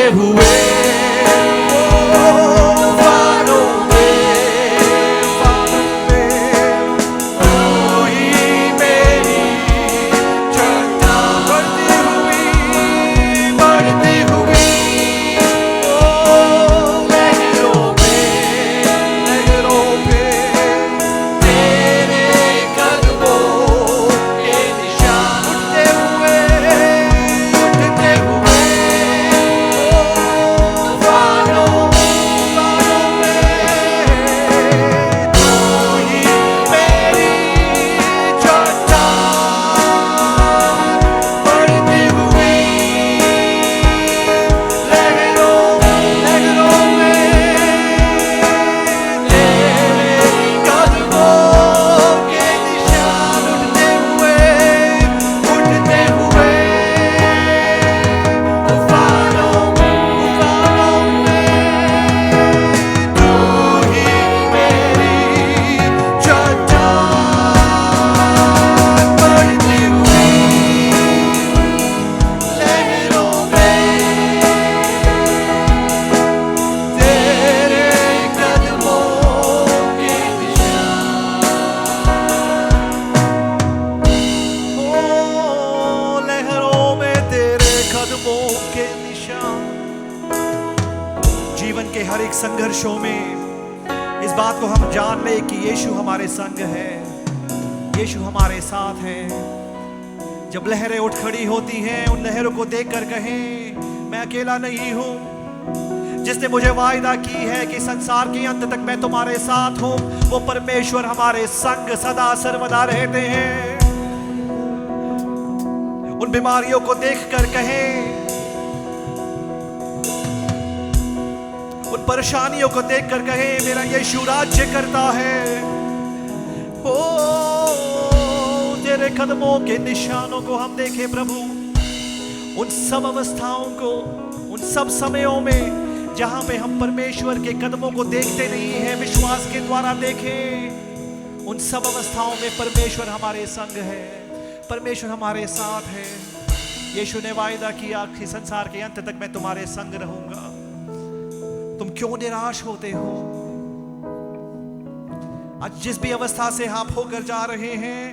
हुए तूफानों में तू ही मेरी चट्टान बढ़ती हुई लहरों पे तेरे कदमों के निशान उठते हुए तूफानों में तू ही मेरी चट्टान बढ़ती हुई लहरों में तेरे कदमों के निशान उठते हुए तूफानों में तू ही मेरी चट्टान बढ़ती हुई लहरों में तेरे कदमों के निशान ओ लहरों में तेरे कदमों के निशान। जीवन के हर एक संघर्षों में इस बात को हम जान ले कि यीशु हमारे संग है, यीशु हमारे साथ है। जब लहरें उठ खड़ी होती हैं उन लहरों को देखकर कहें मैं अकेला नहीं हूं। जिसने मुझे वायदा की है कि संसार के अंत तक मैं तुम्हारे साथ हूं, वो परमेश्वर हमारे संग सदा सर्वदा रहते हैं। उन बीमारियों को देखकर कहें, उन परेशानियों को देखकर कहें मेरा यीशु राज्य करता है। ओ तेरे कदमों के निशानों को हम देखें प्रभु, उन सब अवस्थाओं को, उन सब समयों में जहां पे हम परमेश्वर के कदमों को देखते नहीं हैं, विश्वास के द्वारा देखें। उन सब अवस्थाओं में परमेश्वर हमारे संग है, परमेश्वर हमारे साथ है। यीशु ने वायदा किया कि संसार के अंत तक मैं तुम्हारे संग रहूंगा। तुम क्यों निराश होते हो? आज जिस भी अवस्था से आप होकर जा रहे हैं,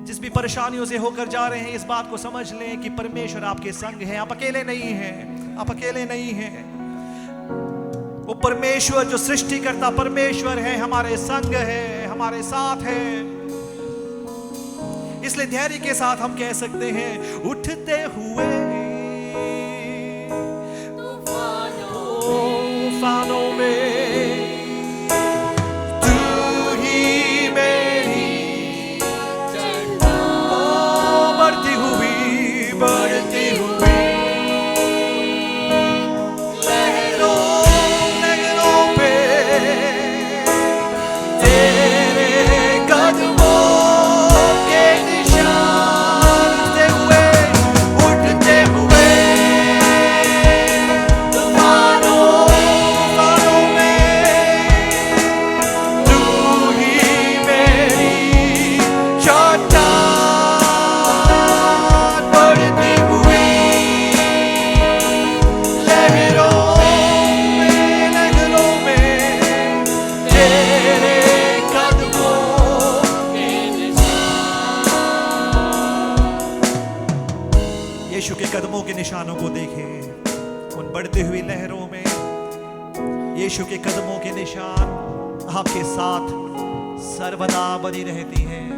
जिस भी परेशानियों से होकर जा रहे हैं, इस बात को समझ लें कि परमेश्वर आपके संग है। आप अकेले नहीं हैं, आप अकेले नहीं हैं। वो परमेश्वर जो सृष्टि करता परमेश्वर है, हमारे संग है, हमारे साथ है। इसलिए धैर्य के साथ हम कह सकते हैं उठते हुए तूफानों में तू ही मेरी बढ़ती हुई लहरों पे तेरे कदमों के निशान उठते हुए तूफानों में तू ही मेरी चट्टान बढ़ती हुई लहरों में तेरे कदमों के निशान। यीशु के कदमों के निशानों को देखें, उन बढ़ती हुई लहरों में यीशु के कदमों के निशान आपके साथ सर्वदा बनी रहती हैं।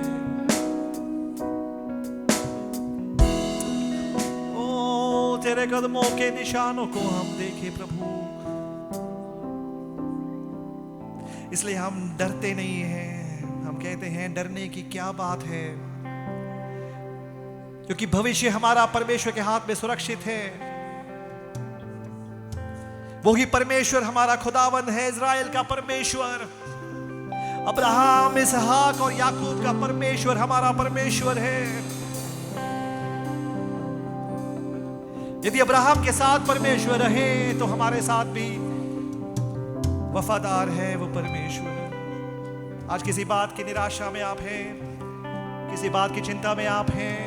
ओ तेरे कदमों के निशानों को हम देखें प्रभु, इसलिए हम डरते नहीं हैं। हम कहते हैं डरने की क्या बात है, क्योंकि भविष्य हमारा परमेश्वर के हाथ में सुरक्षित है। वही परमेश्वर हमारा खुदावंद है, इज़राइल का परमेश्वर, अब्राहम, इसहाक और याकूब का परमेश्वर हमारा परमेश्वर है। यदि अब्राहम के साथ परमेश्वर रहे तो हमारे साथ भी वफादार है वो परमेश्वर। आज किसी बात की निराशा में आप हैं, किसी बात की चिंता में आप हैं,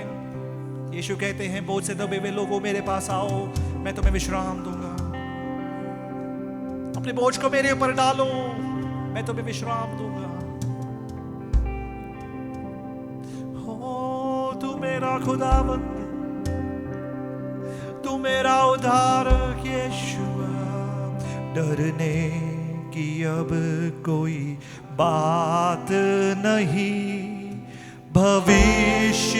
यीशु कहते हैं बोझ से दबे हुए लोगों मेरे पास आओ, मैं तुम्हें विश्राम दूंगा। अपने बोझ को मेरे ऊपर डालो, मैं तुम्हें विश्राम दूंगा। हो तू मेरा खुदावंद, तू मेरा उद्धारक यीशुआ। डरने की अब कोई बात नहीं, भविष्य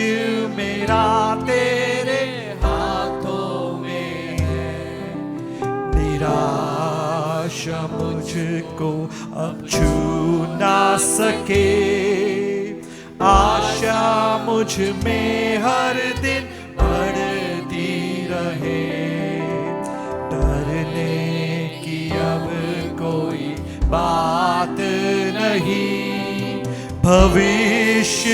मेरा तेरे हाथों में है। निराशा मुझको अब छू ना सके, आशा मुझ में हर दिन बढ़ती रहे। डरने की अब कोई बात नहीं, भविष्य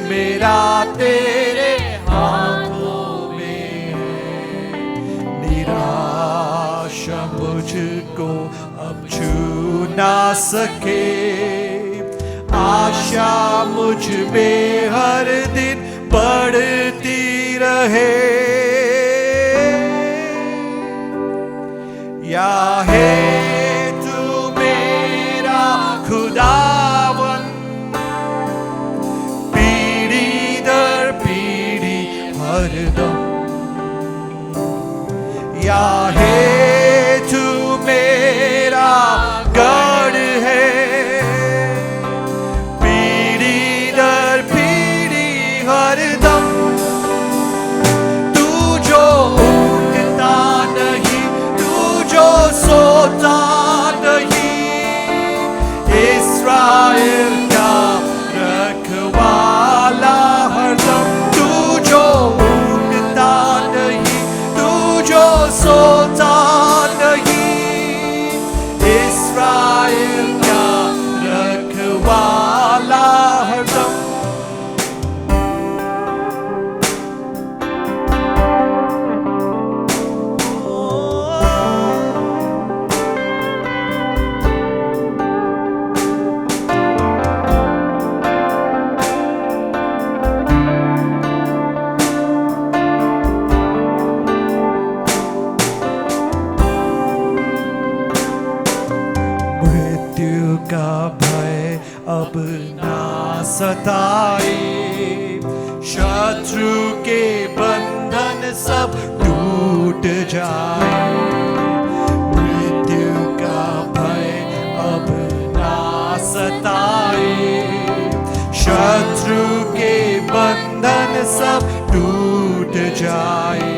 मेरा तेरे हाथों में है। निराशा मुझको अब छू ना सके, आशा मुझ में हर दिन बढ़ती रहे। या है तू मेरा खुदावन, पीढ़ी दर पीढ़ी हरदम। या है तू मेरा गढ़ है, पीढ़ी दर पीढ़ी हरदम। तू जो उठता नहीं, तू जो सोता नहीं, इस्राएल का रखवाला हरदम। तू जो उठता नहीं, तू जो सोता नहीं, इस्राएल का रखवाला हरदम। मृत्यु का भय अब ना सताए, शत्रु के बंधन सब टूट जाए। मृत्यु का भय अब ना सताए, शत्रु के बंधन सब टूट जाए।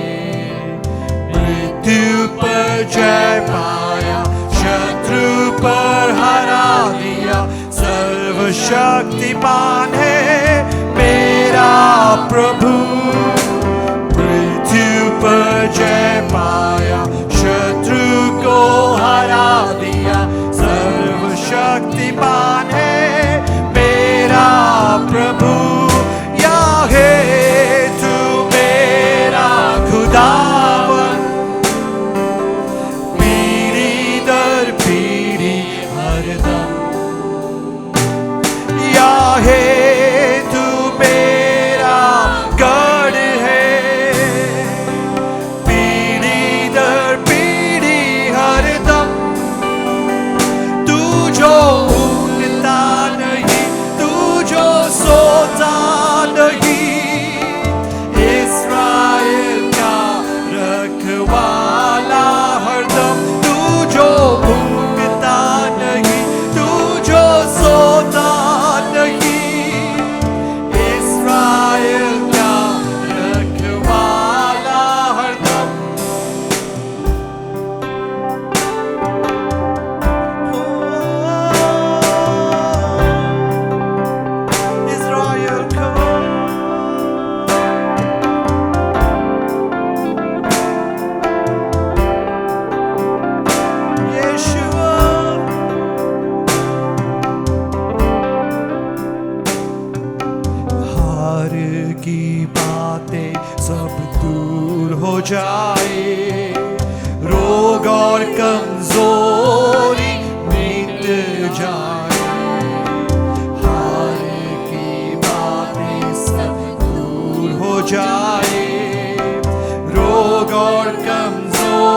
मृत्यु पर जय पाया, शत्रु पर हरा दिया, सर्वशक्तिमान है मेरा प्रभु। मृत्यु पर जय पाया, शत्रु को हरा दिया, सर्वशक्तिमान है मेरा प्रभु। या है तू मेरा खुदावन, पीढ़ी दर पीढ़ी हरदम। या है तू मेरा गढ़ है, पीढ़ी दर पीढ़ी हरदम। तू जो उठता नहीं, तू जो सोता नहीं, इस्राएल का रखवाला हरदम। तू जो उठता नहीं, तू जो सोता नहीं, इस्राएल का रखवाला हरदम। इस्राएल का यीशुआ। हार की बातें सब दूर हो जाए, रोग और कमजोरी मिट जाए। हार की बातें सब दूर हो जाए, रोग और कमजोरी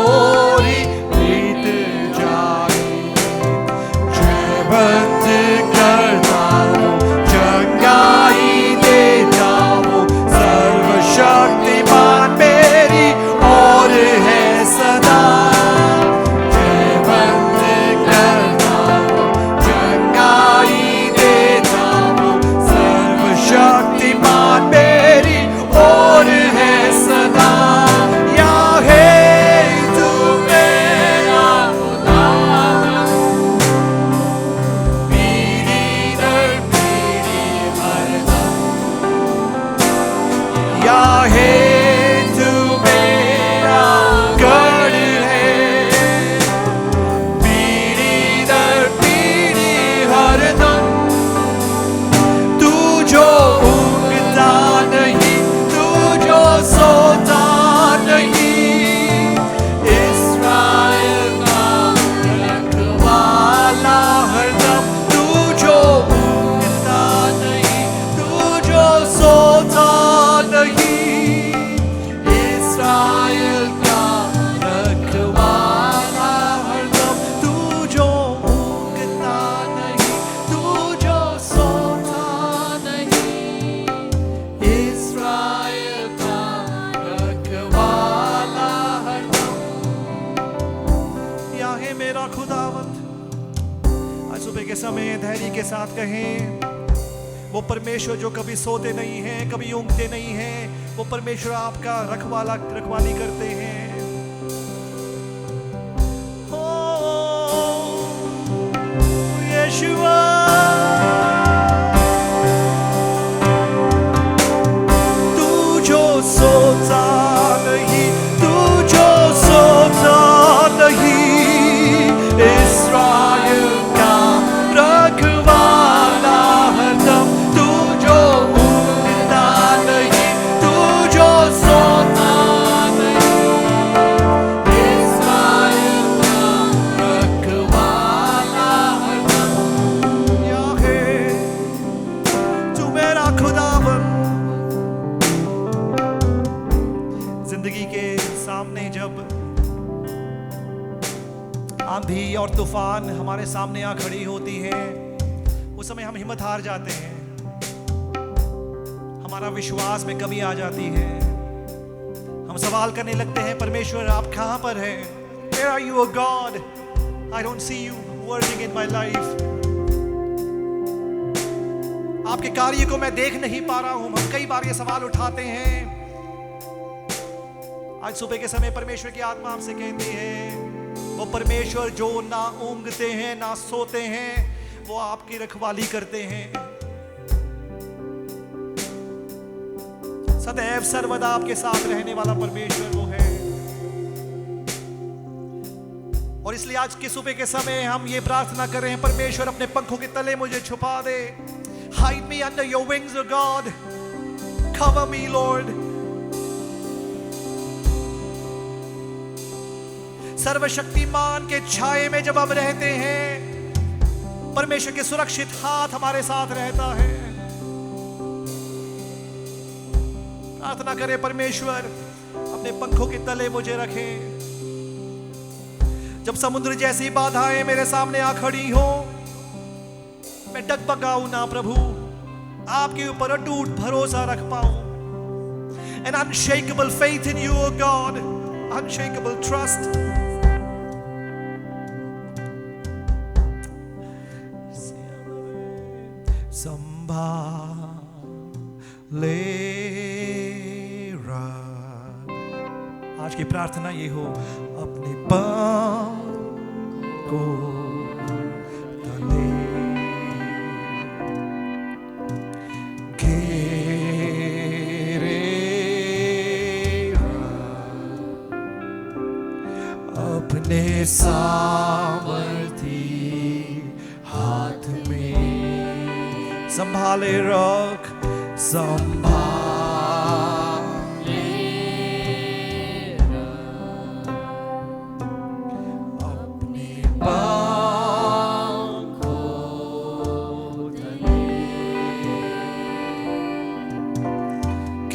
मेरा खुदावंद। आज सुबह के समय धैर्य के साथ कहें, वो परमेश्वर जो कभी सोते नहीं हैं, कभी ऊँघते नहीं हैं, वो परमेश्वर आपका रखवाली करते हैं। यहोवा तू जो सोता नहीं, तू जो सोता नहीं, इस्राएल का रखवाला हरदम, तू जो ऊँघता नहीं, तू जो सोता नहीं, इस्राएल का रखवाला हरदम। याहे तू मेरा खुदावन। जिंदगी के सामने जब आंधी और तूफान हमारे सामने आ खड़ी होती है, उस समय हम हिम्मत हार जाते हैं, हमारा विश्वास में कमी आ जाती है, हम सवाल करने लगते हैं, परमेश्वर आप कहां पर हैं? Where are you, O God? I don't see you working in my life. आपके कार्य को मैं देख नहीं पा रहा हूं। हम कई बार ये सवाल उठाते हैं। आज सुबह के समय परमेश्वर की आत्मा हमसे कहती है, वो परमेश्वर जो ना ऊँघते हैं ना सोते हैं, वो आपकी रखवाली करते हैं। सदैव सर्वदा आपके साथ रहने वाला परमेश्वर वो है। और इसलिए आज की सुबह के समय हम ये प्रार्थना कर रहे हैं, परमेश्वर अपने पंखों के तले मुझे छुपा दे। Hide me under your wings, O God. Cover me, Lord. सर्वशक्तिमान के छाये में जब हम रहते हैं, परमेश्वर के सुरक्षित हाथ हमारे साथ रहता है। प्रार्थना करें, परमेश्वर अपने पंखों के तले मुझे रखे। जब समुद्र जैसी बाधाएं मेरे सामने आ खड़ी हो, मैं डगमगाऊं ना प्रभु, आपके ऊपर अटूट भरोसा रख पाऊं। An unshakable faith in you, O God. Unshakable trust. संभाले रख। आज की प्रार्थना ये हो, अपने पाँव को तले घेरे अपने सामर्थी हाथ में संभाले रख, संभाले रख अपने पाँव को तले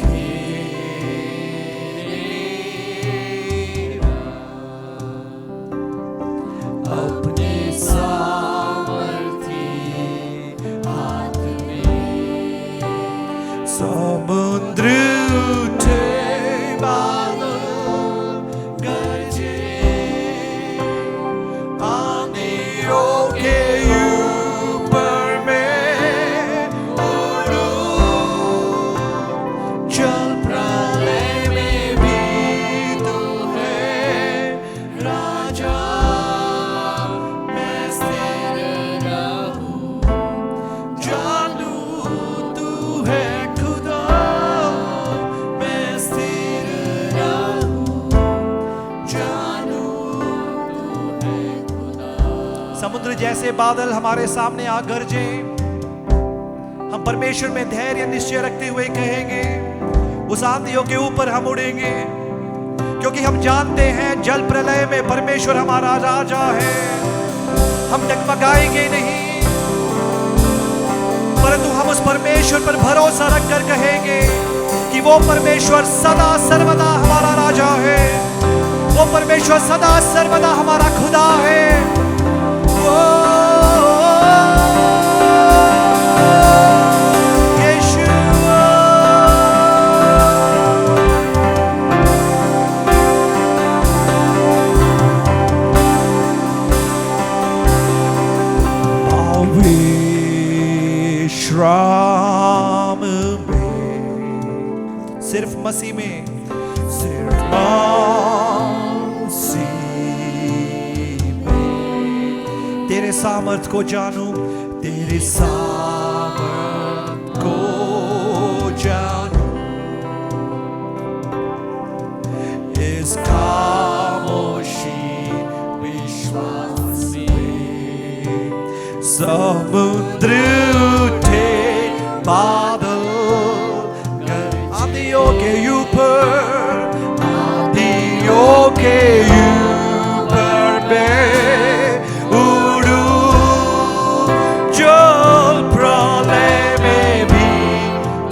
घेरे रख अपने सामर्थी हाथ में। समुद्र उठे बादल गरजे, आंधियों के ऊपर मैं उड़ूं, जल प्रलय में भी तू है राजा, मैं स्थिर रहूं, जानूं तू है खुदा, मैं स्थिर रहूं, जानूं तू है खुदा। समुद्र जैसे बादल हमारे सामने आ गरजे, हम परमेश्वर में धैर्य निश्चय रखते हुए कहेंगे, उस आंधियों के ऊपर हम उड़ेंगे, क्योंकि हम जानते हैं जल प्रलय में परमेश्वर हमारा राजा है। हम डगमगाएंगे नहीं, परंतु हम उस परमेश्वर पर भरोसा रखकर कहेंगे कि वो परमेश्वर सदा सर्वदा हमारा राजा है, वो परमेश्वर सदा सर्वदा हमारा खुदा है। मसीह में सिर्फ मसीह में तेरे सामर्थ को जानूं, तेरे सामर्थ को जानूं, इस खामोशी विश्वास में समुद्र उठे बादल आंधियों के ऊपर, आंधियों के ऊपर मैं उड़ूं, जल प्रलय में भी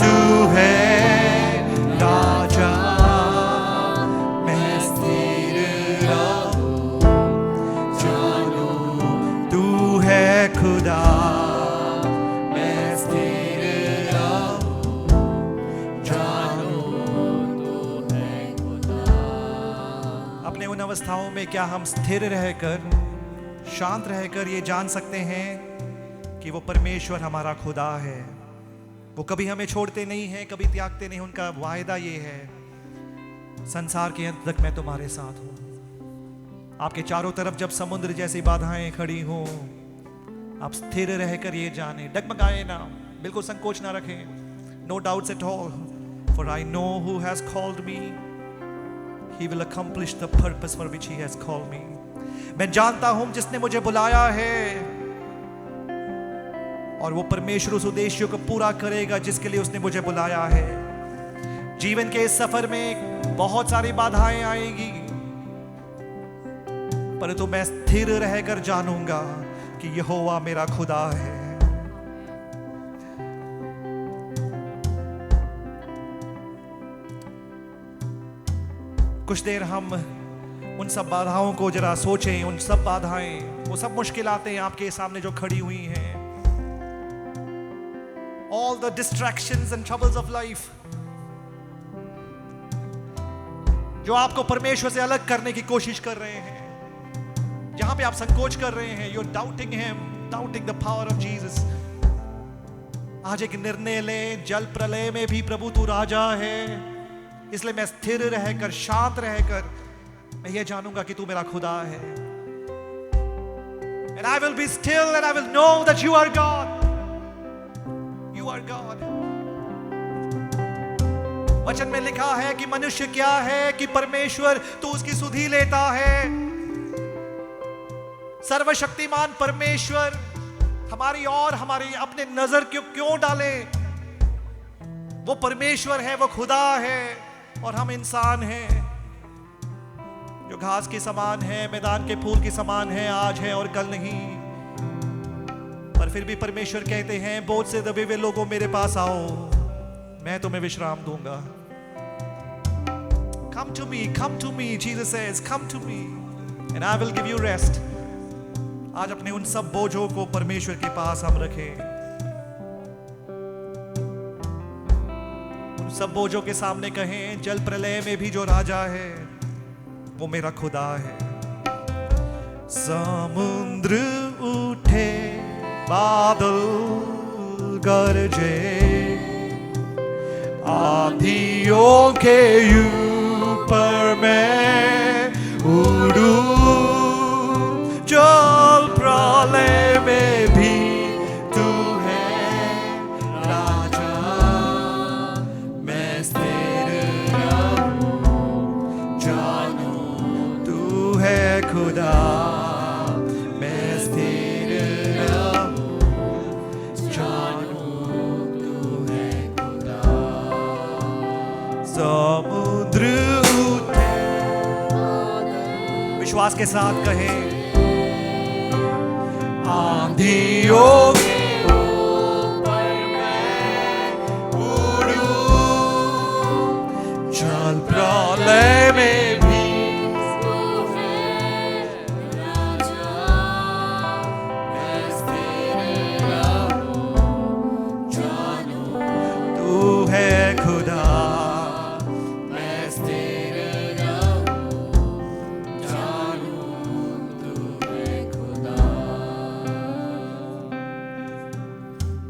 तू है राजा, मैं स्थिर रहूं, जानूं तू है खुदा, मैं स्थिर रहूं, जानूं तू है खुदा। अपने उन अवस्थाओं में क्या हम स्थिर रहकर, शांत रहकर ये जान सकते हैं कि वो परमेश्वर हमारा खुदा है, वो कभी हमें छोड़ते नहीं हैं, कभी त्यागते नहीं। उनका वायदा ये है, संसार के अंत तक मैं तुम्हारे साथ हूं। आपके चारों तरफ जब समुद्र जैसी बाधाएं खड़ी हों, आप स्थिर रहकर ये जाने, डगमगाए ना, बिल्कुल संकोच ना रखें। No doubts at all, for I know who has called me, he will accomplish the purpose for which he has called me. मैं जानता हूं जिसने मुझे बुलाया है, और वो परमेश्वर उस उद्देश्य को पूरा करेगा जिसके लिए उसने मुझे बुलाया है। जीवन के इस सफर में बहुत सारी बाधाएं आएंगी, परंतु मैं स्थिर रहकर जानूंगा कि यहोवा मेरा खुदा है। कुछ देर हम उन सब बाधाओं को जरा सोचें, उन सब बाधाएं, वो सब मुश्किलातें आपके सामने जो खड़ी हुई हैं, all the distractions and troubles of life, जो आपको परमेश्वर से अलग करने की कोशिश कर रहे हैं, जहां पे आप संकोच कर रहे हैं, you're doubting him, doubting the power of Jesus। आज एक निर्णय लें, जल प्रलय में भी प्रभु तू राजा है, इसलिए मैं स्थिर रहकर, शांत रहकर मैं ये जानूंगा कि तू मेरा खुदा है। And I will be still and I will know that you are God, you are God। वचन में लिखा है कि मनुष्य क्या है कि परमेश्वर तो उसकी सुधि लेता है। सर्वशक्तिमान परमेश्वर हमारी और हमारी अपने नजर क्यों डाले? वो परमेश्वर है, वो खुदा है, और हम इंसान हैं जो घास के समान है, मैदान के फूल के समान है, आज है और कल नहीं। पर फिर भी परमेश्वर कहते हैं, बोझ से दबे हुए लोगों मेरे पास आओ, मैं तुम्हें विश्राम दूंगा। Come to me, Jesus says, come to me and I will give you rest। आज अपने उन सब बोझों को परमेश्वर के पास हम रखें, उन सब बोझों के सामने कहें, जल प्रलय में भी जो राजा है वो मेरा खुदा है। समुद्र उठे, बादल गरजे, आंधियों के ऊपर मैं उड़ूं, जल प्रलय में भी तू है राजा, मैं स्थिर रहूं, जानूं तू है खुदा, मैं स्थिर रहूं, जानूं तू है खुदा। समुद्र उठे, विश्वास के साथ कहें, आंधियों के ऊपर मैं उड़ूं, जल प्रलय में भी तू है राजा, मैं स्थिर रहूं, जानूं तू है खुदा, मैं स्थिर रहूं, जानूं तू है खुदा।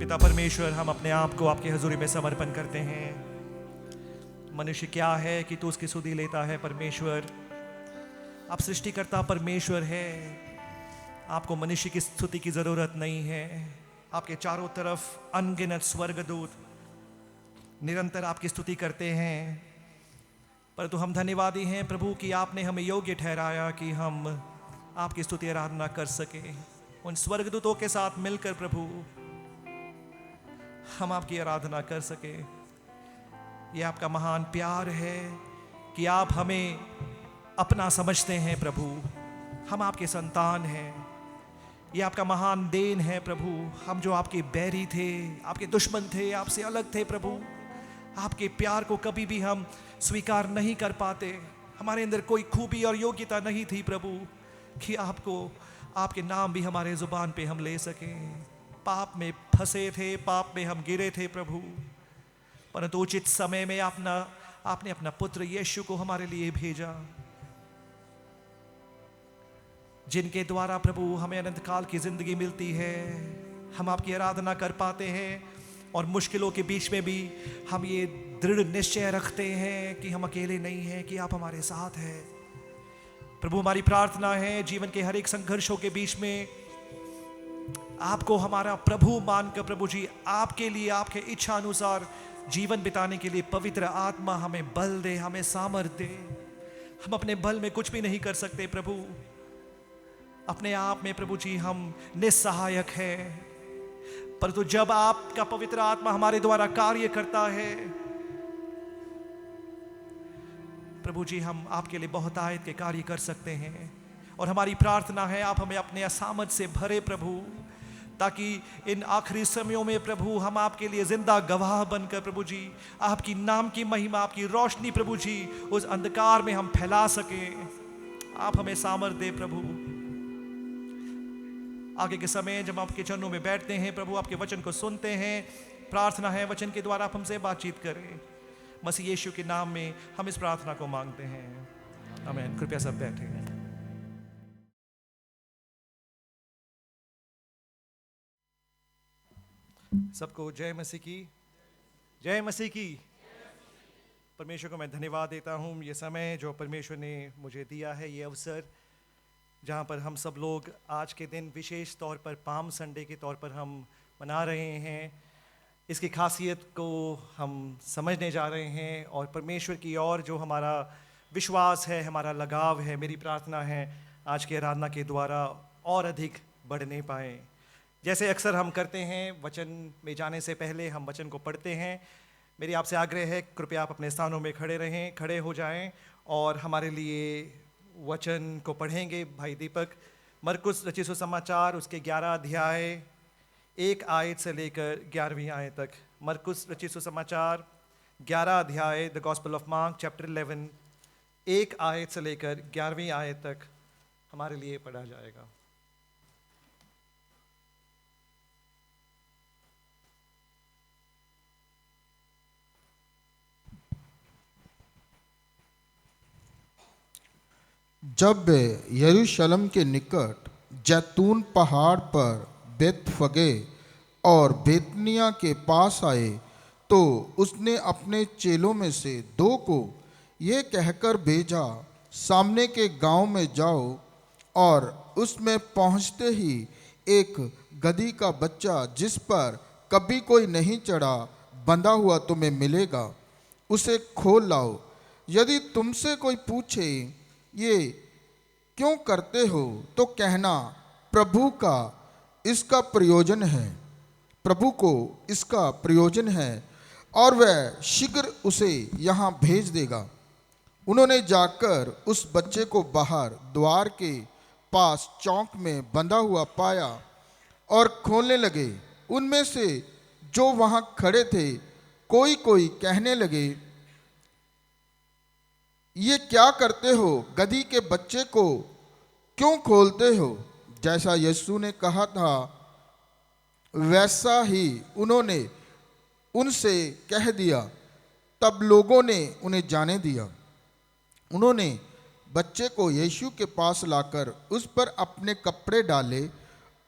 पिता परमेश्वर, हम अपने आप को आपकी हजूरी में समर्पण करते हैं। मनुष्य क्या है कि तू उसकी सुधि लेता है। परमेश्वर, आप सृष्टिकर्ता परमेश्वर है, आपको मनुष्य की स्तुति की जरूरत नहीं है। आपके चारों तरफ अनगिनत स्वर्गदूत निरंतर आपकी स्तुति करते हैं, परंतु हम धन्यवादी हैं प्रभु कि आपने हमें योग्य ठहराया कि हम आपकी स्तुति आराधना कर सके। उन स्वर्गदूतों के साथ मिलकर प्रभु हम आपकी आराधना कर सके। यह आपका महान प्यार है कि आप हमें अपना समझते हैं प्रभु, हम आपके संतान हैं। यह आपका महान देन है प्रभु, हम जो आपके बैरी थे, आपके दुश्मन थे, आपसे अलग थे प्रभु, आपके प्यार को कभी भी हम स्वीकार नहीं कर पाते। हमारे अंदर कोई खूबी और योग्यता नहीं थी प्रभु कि आपको, आपके नाम भी हमारे जुबान पे हम ले सकें। पाप में फंसे थे, पाप में हम गिरे थे प्रभु, परंतु उचित समय में आपने अपना पुत्र यीशु को हमारे लिए भेजा, जिनके द्वारा प्रभु हमें अनंत काल की जिंदगी मिलती है। हम आपकी आराधना कर पाते हैं और मुश्किलों के बीच में भी हम ये दृढ़ निश्चय रखते हैं कि हम अकेले नहीं हैं, कि आप हमारे साथ हैं। प्रभु, हमारी प्रार्थना है जीवन के हर एक संघर्षों के बीच में आपको हमारा प्रभु मानकर प्रभु जी आपके लिए, आपके इच्छा अनुसार जीवन बिताने के लिए पवित्र आत्मा हमें बल दे, हमें सामर्थ्य दे। हम अपने बल में कुछ भी नहीं कर सकते प्रभु, अपने आप में प्रभु जी हम निस्सहायक हैं, परंतु जब आपका पवित्र आत्मा हमारे द्वारा कार्य करता है प्रभु जी, हम आपके लिए बहुतायत के कार्य कर सकते हैं। और हमारी प्रार्थना है आप हमें अपने असामर्थ से भरे प्रभु, ताकि इन आखिरी समयों में प्रभु हम आपके लिए जिंदा गवाह बनकर प्रभु जी आपकी नाम की महिमा, आपकी रोशनी प्रभु जी उस अंधकार में हम फैला सकें। आप हमें सामर्थ्य दे प्रभु। आगे के समय जब आपके चरणों में बैठते हैं प्रभु, आपके वचन को सुनते हैं, प्रार्थना है वचन के द्वारा आप हमसे बातचीत करें। मसीह यीशु के नाम में हम इस प्रार्थना को मांगते हैं, आमीन। कृपया सब बैठें। सबको जय मसीह की, जय मसीह की। परमेश्वर को मैं धन्यवाद देता हूँ ये समय जो परमेश्वर ने मुझे दिया है, ये अवसर जहाँ पर हम सब लोग आज के दिन विशेष तौर पर पाम संडे के तौर पर हम मना रहे हैं। इसकी खासियत को हम समझने जा रहे हैं और परमेश्वर की ओर जो हमारा विश्वास है, हमारा लगाव है, मेरी प्रार्थना है आज की आराधना के द्वारा और अधिक बढ़ने पाए। जैसे अक्सर हम करते हैं, वचन में जाने से पहले हम वचन को पढ़ते हैं। मेरी आपसे आग्रह है कृपया आप अपने स्थानों में खड़े रहें, खड़े हो जाएं और हमारे लिए वचन को पढ़ेंगे। भाई दीपक मरकुस रचित सुसमाचार उसके 11 अध्याय 1 आयत से लेकर 11वीं आयत तक। मरकुस रचित सुसमाचार 11 अध्याय the gospel of mark chapter 11 1 आयत से लेकर 11वीं आयत तक हमारे लिए पढ़ा जाएगा। जब वे यरूशलेम के निकट जैतून पहाड़ पर बेतफगे और बेतनिया के पास आए तो उसने अपने चेलों में से 2 को ये कहकर भेजा, सामने के गांव में जाओ और उसमें पहुंचते ही एक गदही का बच्चा जिस पर कभी कोई नहीं चढ़ा बंधा हुआ तुम्हें मिलेगा, उसे खोल लाओ। यदि तुमसे कोई पूछे ये क्यों करते हो तो कहना प्रभु का इसका प्रयोजन है, प्रभु को इसका प्रयोजन है और वह शीघ्र उसे यहाँ भेज देगा। उन्होंने जाकर उस बच्चे को बाहर द्वार के पास चौक में बंधा हुआ पाया और खोलने लगे। उनमें से जो वहाँ खड़े थे कोई कोई कहने लगे, ये क्या करते हो, गदही के बच्चे को क्यों खोलते हो? जैसा यीशु ने कहा था वैसा ही उन्होंने उनसे कह दिया। तब लोगों ने उन्हें जाने दिया। उन्होंने बच्चे को यीशु के पास लाकर उस पर अपने कपड़े डाले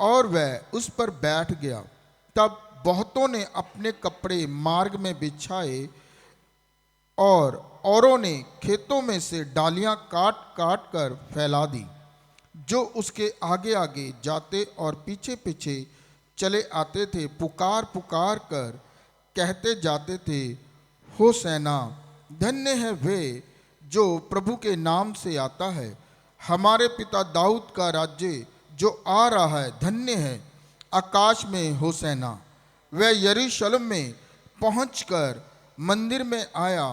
और वह उस पर बैठ गया। तब बहुतों ने अपने कपड़े मार्ग में बिछाए और औरों ने खेतों में से डालियां काट काट कर फैला दी। जो उसके आगे आगे जाते और पीछे पीछे चले आते थे, पुकार पुकार कर कहते जाते थे, होसैना, धन्य है वे जो प्रभु के नाम से आता है, हमारे पिता दाऊद का राज्य जो आ रहा है धन्य है, आकाश में होसैना। वह यरूशलेम में पहुंचकर मंदिर में आया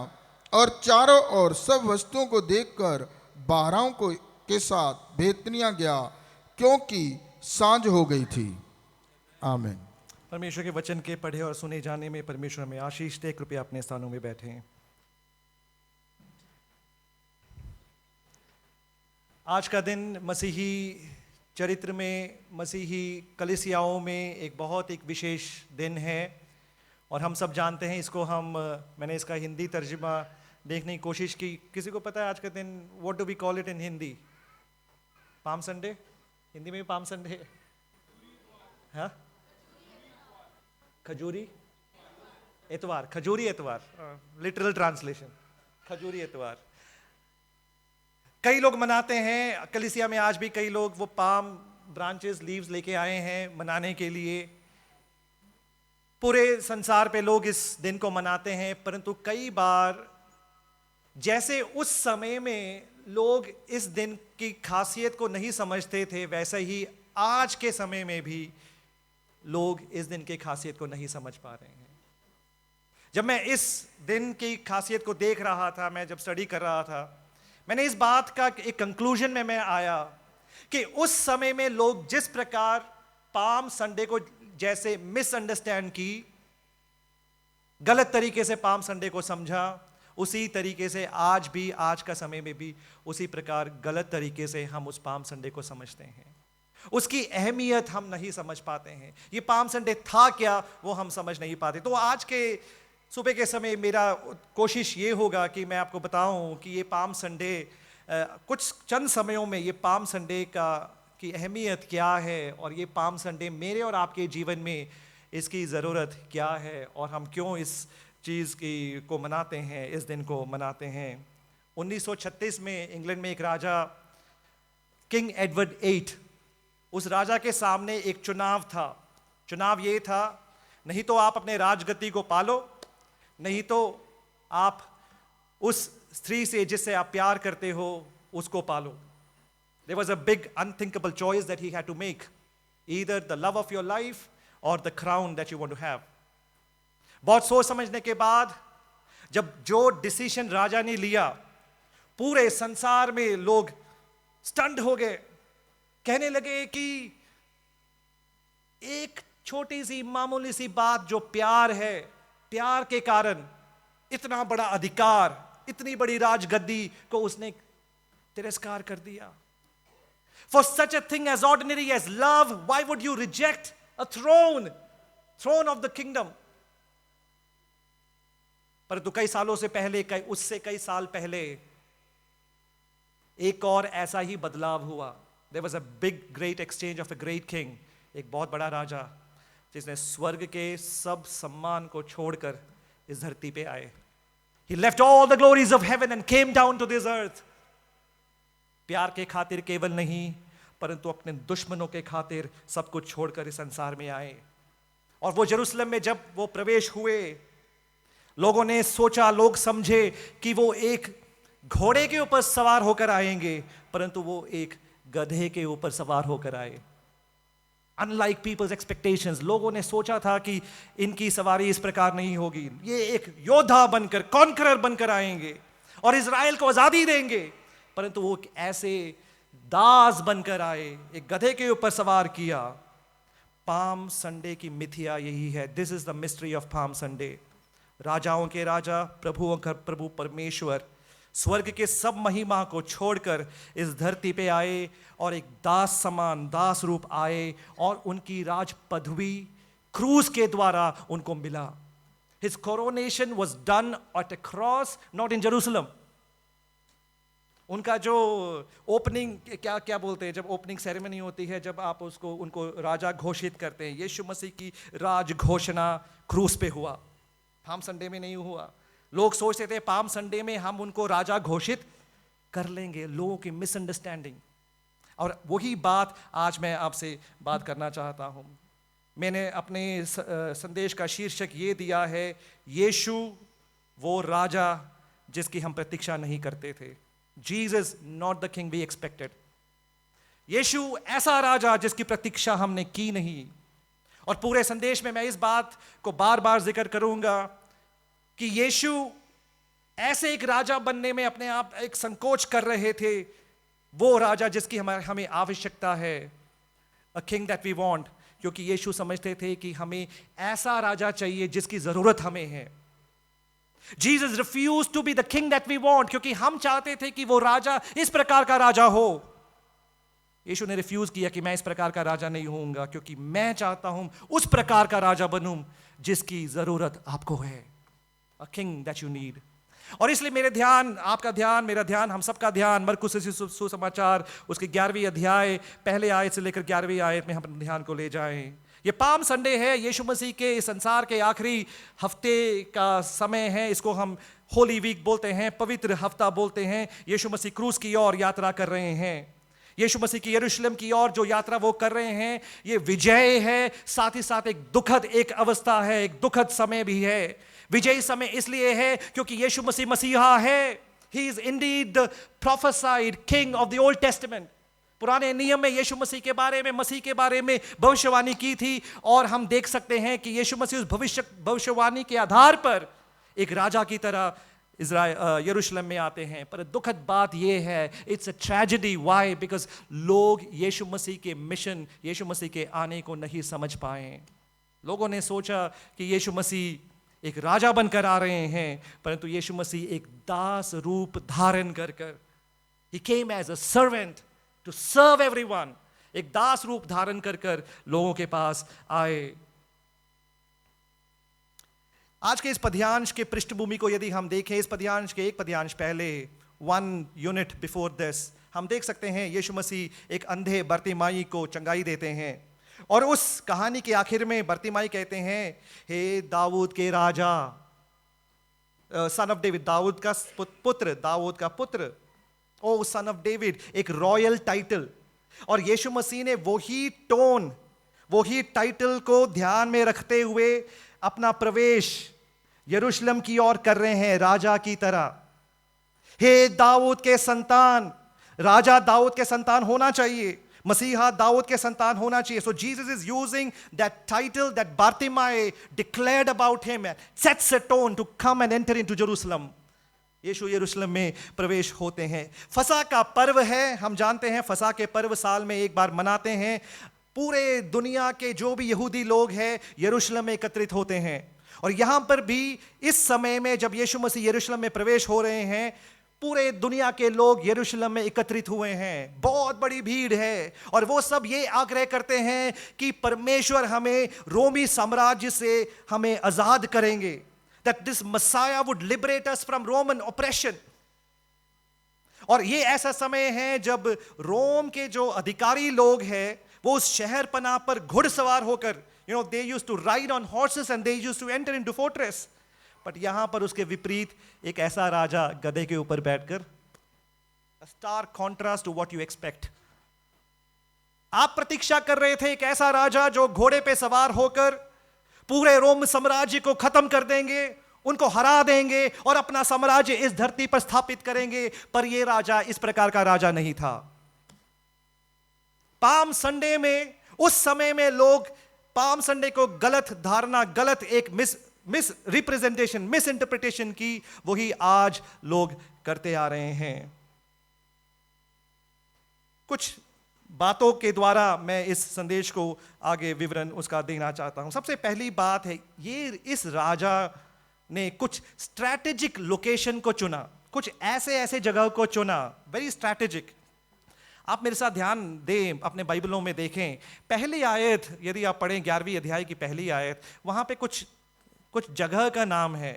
और चारों ओर सब वस्तुओं को देखकर बारहों को के साथ बेतनिया गया, क्योंकि सांझ हो गई थी। आमीन। परमेश्वर के वचन के पढ़े और सुने जाने में परमेश्वर में आशीष दे। कृपया अपने स्थानों में बैठें। आज का दिन मसीही चरित्र में, मसीही कलीसियाओं में एक बहुत एक विशेष दिन है और हम सब जानते हैं इसको। मैंने इसका हिंदी तर्जुमा देखने की कोशिश की। किसी को पता है आज का दिन what do we call it in Hindi? Palm Sunday? Hindi में भी पाम संडे है? हाँ, खजूरी एतवार, खजूरी एतवार, लिटरल ट्रांसलेशन खजूरी एतवार। कई लोग मनाते हैं, कलीसिया में आज भी कई लोग वो पाम ब्रांचेस, लीव्स लेके आए हैं मनाने के लिए। पूरे संसार पे लोग इस दिन को मनाते हैं, परंतु कई बार जैसे उस समय में लोग इस दिन की खासियत को नहीं समझते थे, वैसे ही आज के समय में भी लोग इस दिन की खासियत को नहीं समझ पा रहे हैं। जब मैं इस दिन की खासियत को देख रहा था, मैं जब स्टडी कर रहा था, मैंने इस बात का एक कंक्लूजन में मैं आया कि उस समय में लोग जिस प्रकार पाम संडे को जैसे मिसअंडरस्टैंड की, गलत तरीके से पाम संडे को समझा, उसी तरीके से आज भी, आज का समय में भी उसी प्रकार गलत तरीके से हम उस पाम संडे को समझते हैं। उसकी अहमियत हम नहीं समझ पाते हैं। ये पाम संडे था क्या, वो हम समझ नहीं पाते। तो आज के सुबह के समय मेरा कोशिश ये होगा कि मैं आपको बताऊं कि ये पाम संडे, कुछ चंद समयों में ये पाम संडे की अहमियत क्या है और ये पाम संडे मेरे और आपके जीवन में इसकी ज़रूरत क्या है और हम क्यों इस चीज़ को मनाते हैं, इस दिन को मनाते हैं। 1936 में इंग्लैंड में एक राजा, किंग एडवर्ड 8, उस राजा के सामने एक चुनाव था। चुनाव ये था, नहीं तो आप अपने राजगद्दी को पालो, नहीं तो आप उस स्त्री से जिससे आप प्यार करते हो उसको पालो। There was a big unthinkable choice that he had to make, either the love of your life or the crown that you want to have. बहुत सोच समझने के बाद जब जो डिसीजन राजा ने लिया, पूरे संसार में लोग स्टंड हो गए। कहने लगे कि एक छोटी सी मामूली सी बात जो प्यार है, प्यार के कारण इतना बड़ा अधिकार, इतनी बड़ी राजगद्दी को उसने तिरस्कार कर दिया। For such a thing as ordinary as love, why would you reject a throne of the kingdom? परंतु कई सालों से पहले, उससे कई साल पहले एक और ऐसा ही बदलाव हुआ। There was a big great exchange of a great king, एक बहुत बड़ा राजा जिसने स्वर्ग के सब सम्मान को छोड़कर इस धरती पे आए। He left all the glories of heaven and came down to this earth. प्यार के खातिर केवल नहीं, परंतु अपने दुश्मनों के खातिर सब कुछ छोड़कर इस संसार में आए। और वो यरूशलेम में जब वो प्रवेश हुए, लोगों ने सोचा, लोग समझे कि वो एक घोड़े के ऊपर सवार होकर आएंगे, परंतु वो एक गधे के ऊपर सवार होकर आए। Unlike people's expectations, लोगों ने सोचा था कि इनकी सवारी इस प्रकार नहीं होगी, ये एक योद्धा बनकर, कॉन्करर बनकर आएंगे और इजराइल को आजादी देंगे, परंतु वो ऐसे दास बनकर आए, एक गधे के ऊपर सवार किया। पाम संडे की मिथ्या यही है। This is the mystery of palm Sunday. राजाओं के राजा, प्रभुओं का प्रभु परमेश्वर स्वर्ग के सब महिमा को छोड़कर इस धरती पे आए और एक दास समान, दास रूप आए और उनकी राज पदवी क्रूस के द्वारा उनको मिला। His coronation was done at a cross, not in Jerusalem. उनका जो ओपनिंग, क्या बोलते हैं, जब ओपनिंग सेरेमनी होती है, जब आप उनको राजा घोषित करते हैं, यीशु मसीह की राज घोषणा क्रूस पे हुआ, पाम संडे में नहीं हुआ। लोग सोचते थे पाम संडे में हम उनको राजा घोषित कर लेंगे, लोगों की मिसअंडरस्टैंडिंग। और वही बात आज मैं आपसे बात करना चाहता हूं। मैंने अपने संदेश का शीर्षक ये दिया है, यीशु वो राजा जिसकी हम प्रतीक्षा नहीं करते थे। Jesus not the king we expected. Yeshu ऐसा राजा जिसकी प्रतीक्षा हमने की नहीं। और पूरे संदेश में मैं इस बात को बार बार जिक्र करूंगा कि यीशु ऐसे एक राजा बनने में अपने आप एक संकोच कर रहे थे, वो राजा जिसकी हमें आवश्यकता है, a king that we want. क्योंकि यीशु समझते थे कि हमें ऐसा राजा चाहिए जिसकी जरूरत हमें है। Jesus refuse to be the king that we want, क्योंकि हम चाहते थे कि वो राजा इस प्रकार का राजा हो। यीशु ने रिफ्यूज किया कि मैं इस प्रकार का राजा नहीं होऊंगा, क्योंकि मैं चाहता हूं उस प्रकार का राजा बनूं जिसकी जरूरत आपको है, a king that you need. और इसलिए मेरे ध्यान, आपका ध्यान, मेरा ध्यान, हम सबका ध्यान मरकुस सुसमाचार उसके 11वीं अध्याय पहले आयत से लेकर 11वीं आयत में हम अपने ध्यान को ले जाएं। ये पाम संडे है, यीशु मसीह के इस संसार के आखिरी हफ्ते का समय है। इसको हम होली वीक बोलते हैं, पवित्र हफ्ता बोलते हैं। यीशु मसीह क्रूस की ओर यात्रा कर रहे हैं। यीशु मसीह की यरूशलेम की ओर जो यात्रा वो कर रहे हैं, ये विजय है, साथ ही साथ एक दुखद एक अवस्था है, एक दुखद समय भी है। विजयी समय इसलिए है क्योंकि यीशु मसीह मसीहा है। He is indeed the prophesied king of the Old Testament. पुराने नियम में यीशु मसीह के बारे में, मसीह के बारे में भविष्यवाणी की थी। और हम देख सकते हैं कि यीशु मसीह उस भविष्यवाणी के आधार पर एक राजा की तरह यरूशलेम में आते हैं। पर दुखद बात यह है, it's a tragedy. Why? Because लोग यीशु मसीह के मिशन, यीशु मसीह के आने को नहीं समझ पाए। लोगों ने सोचा कि यीशु मसीह एक राजा बनकर आ रहे हैं, परंतु यीशु मसीह एक दास रूप धारण कर कर, he came as a servant to serve everyone, एक दास रूप धारण कर कर लोगों के पास आए। आज के इस पद्यांश के पृष्ठभूमि को यदि हम देखें, इस पद्यांश के एक पद्यांश पहले, 1 यूनिट बिफोर दिस, हम देख सकते हैं यीशु मसीह एक अंधे बर्तिमाई को चंगाई देते हैं। और उस कहानी के आखिर में बर्तिमाई कहते हैं, हे दाऊद के राजा, सन ऑफ डेविड, दाऊद का पुत्र, दाऊद का पुत्र, ओ सन ऑफ डेविड, एक रॉयल टाइटल। और यीशु मसीह ने वही टोन, वही टाइटल को ध्यान में रखते हुए अपना प्रवेश यरूशलेम की ओर कर रहे हैं राजा की तरह। हे दाऊद के संतान, राजा दाऊद के संतान होना चाहिए, मसीहा दाऊद के संतान होना चाहिए। So Jesus is using that title that Bartimaeus declared about him and sets a tone to come and enter into Jerusalem. यीशु यरूशलेम में प्रवेश होते हैं। फसह का पर्व है, हम जानते हैं फसह के पर्व साल में एक बार मनाते हैं। पूरे दुनिया के जो भी यहूदी लोग हैं यरूशलेम में एकत्रित होते हैं। और यहां पर भी इस समय में जब यीशु मसीह यरूशलेम में प्रवेश हो रहे हैं, पूरे दुनिया के लोग यरूशलेम में एकत्रित हुए हैं, बहुत बड़ी भीड़ है। और वो सब ये आग्रह करते हैं कि परमेश्वर हमें रोमी साम्राज्य से हमें आजाद करेंगे, that this Messiah would liberate us from Roman oppression। और ये ऐसा समय है जब रोम के जो अधिकारी लोग हैं वो उस शहर पनाह पर घुड़सवार होकर, they used to ride on horses and they used to enter into fortress। But यहां पर उसके विपरीत एक ऐसा राजा गधे के ऊपर बैठकर, a stark contrast to what you expect। आप प्रतीक्षा कर रहे थे एक ऐसा राजा जो घोड़े पे सवार होकर पूरे रोम साम्राज्य को खत्म कर देंगे, उनको हरा देंगे और अपना साम्राज्य इस धरती पर स्थापित करेंगे। पर यह राजा इस प्रकार का राजा नहीं था। पाम संडे में, उस समय में लोग पाम संडे को गलत धारणा, गलत एक मिस रिप्रेजेंटेशन, मिस इंटरप्रिटेशन की, वही आज लोग करते आ रहे हैं। कुछ बातों के द्वारा मैं इस संदेश को आगे विवरण उसका देना चाहता हूं। सबसे पहली बात है, ये इस राजा ने कुछ स्ट्रैटेजिक लोकेशन को चुना, कुछ ऐसे जगह को चुना, वेरी स्ट्रैटेजिक। आप मेरे साथ ध्यान दें, अपने बाइबलों में देखें पहली आयत, यदि आप पढ़ें 11वीं अध्याय की पहली आयत, वहां पे कुछ जगह का नाम है।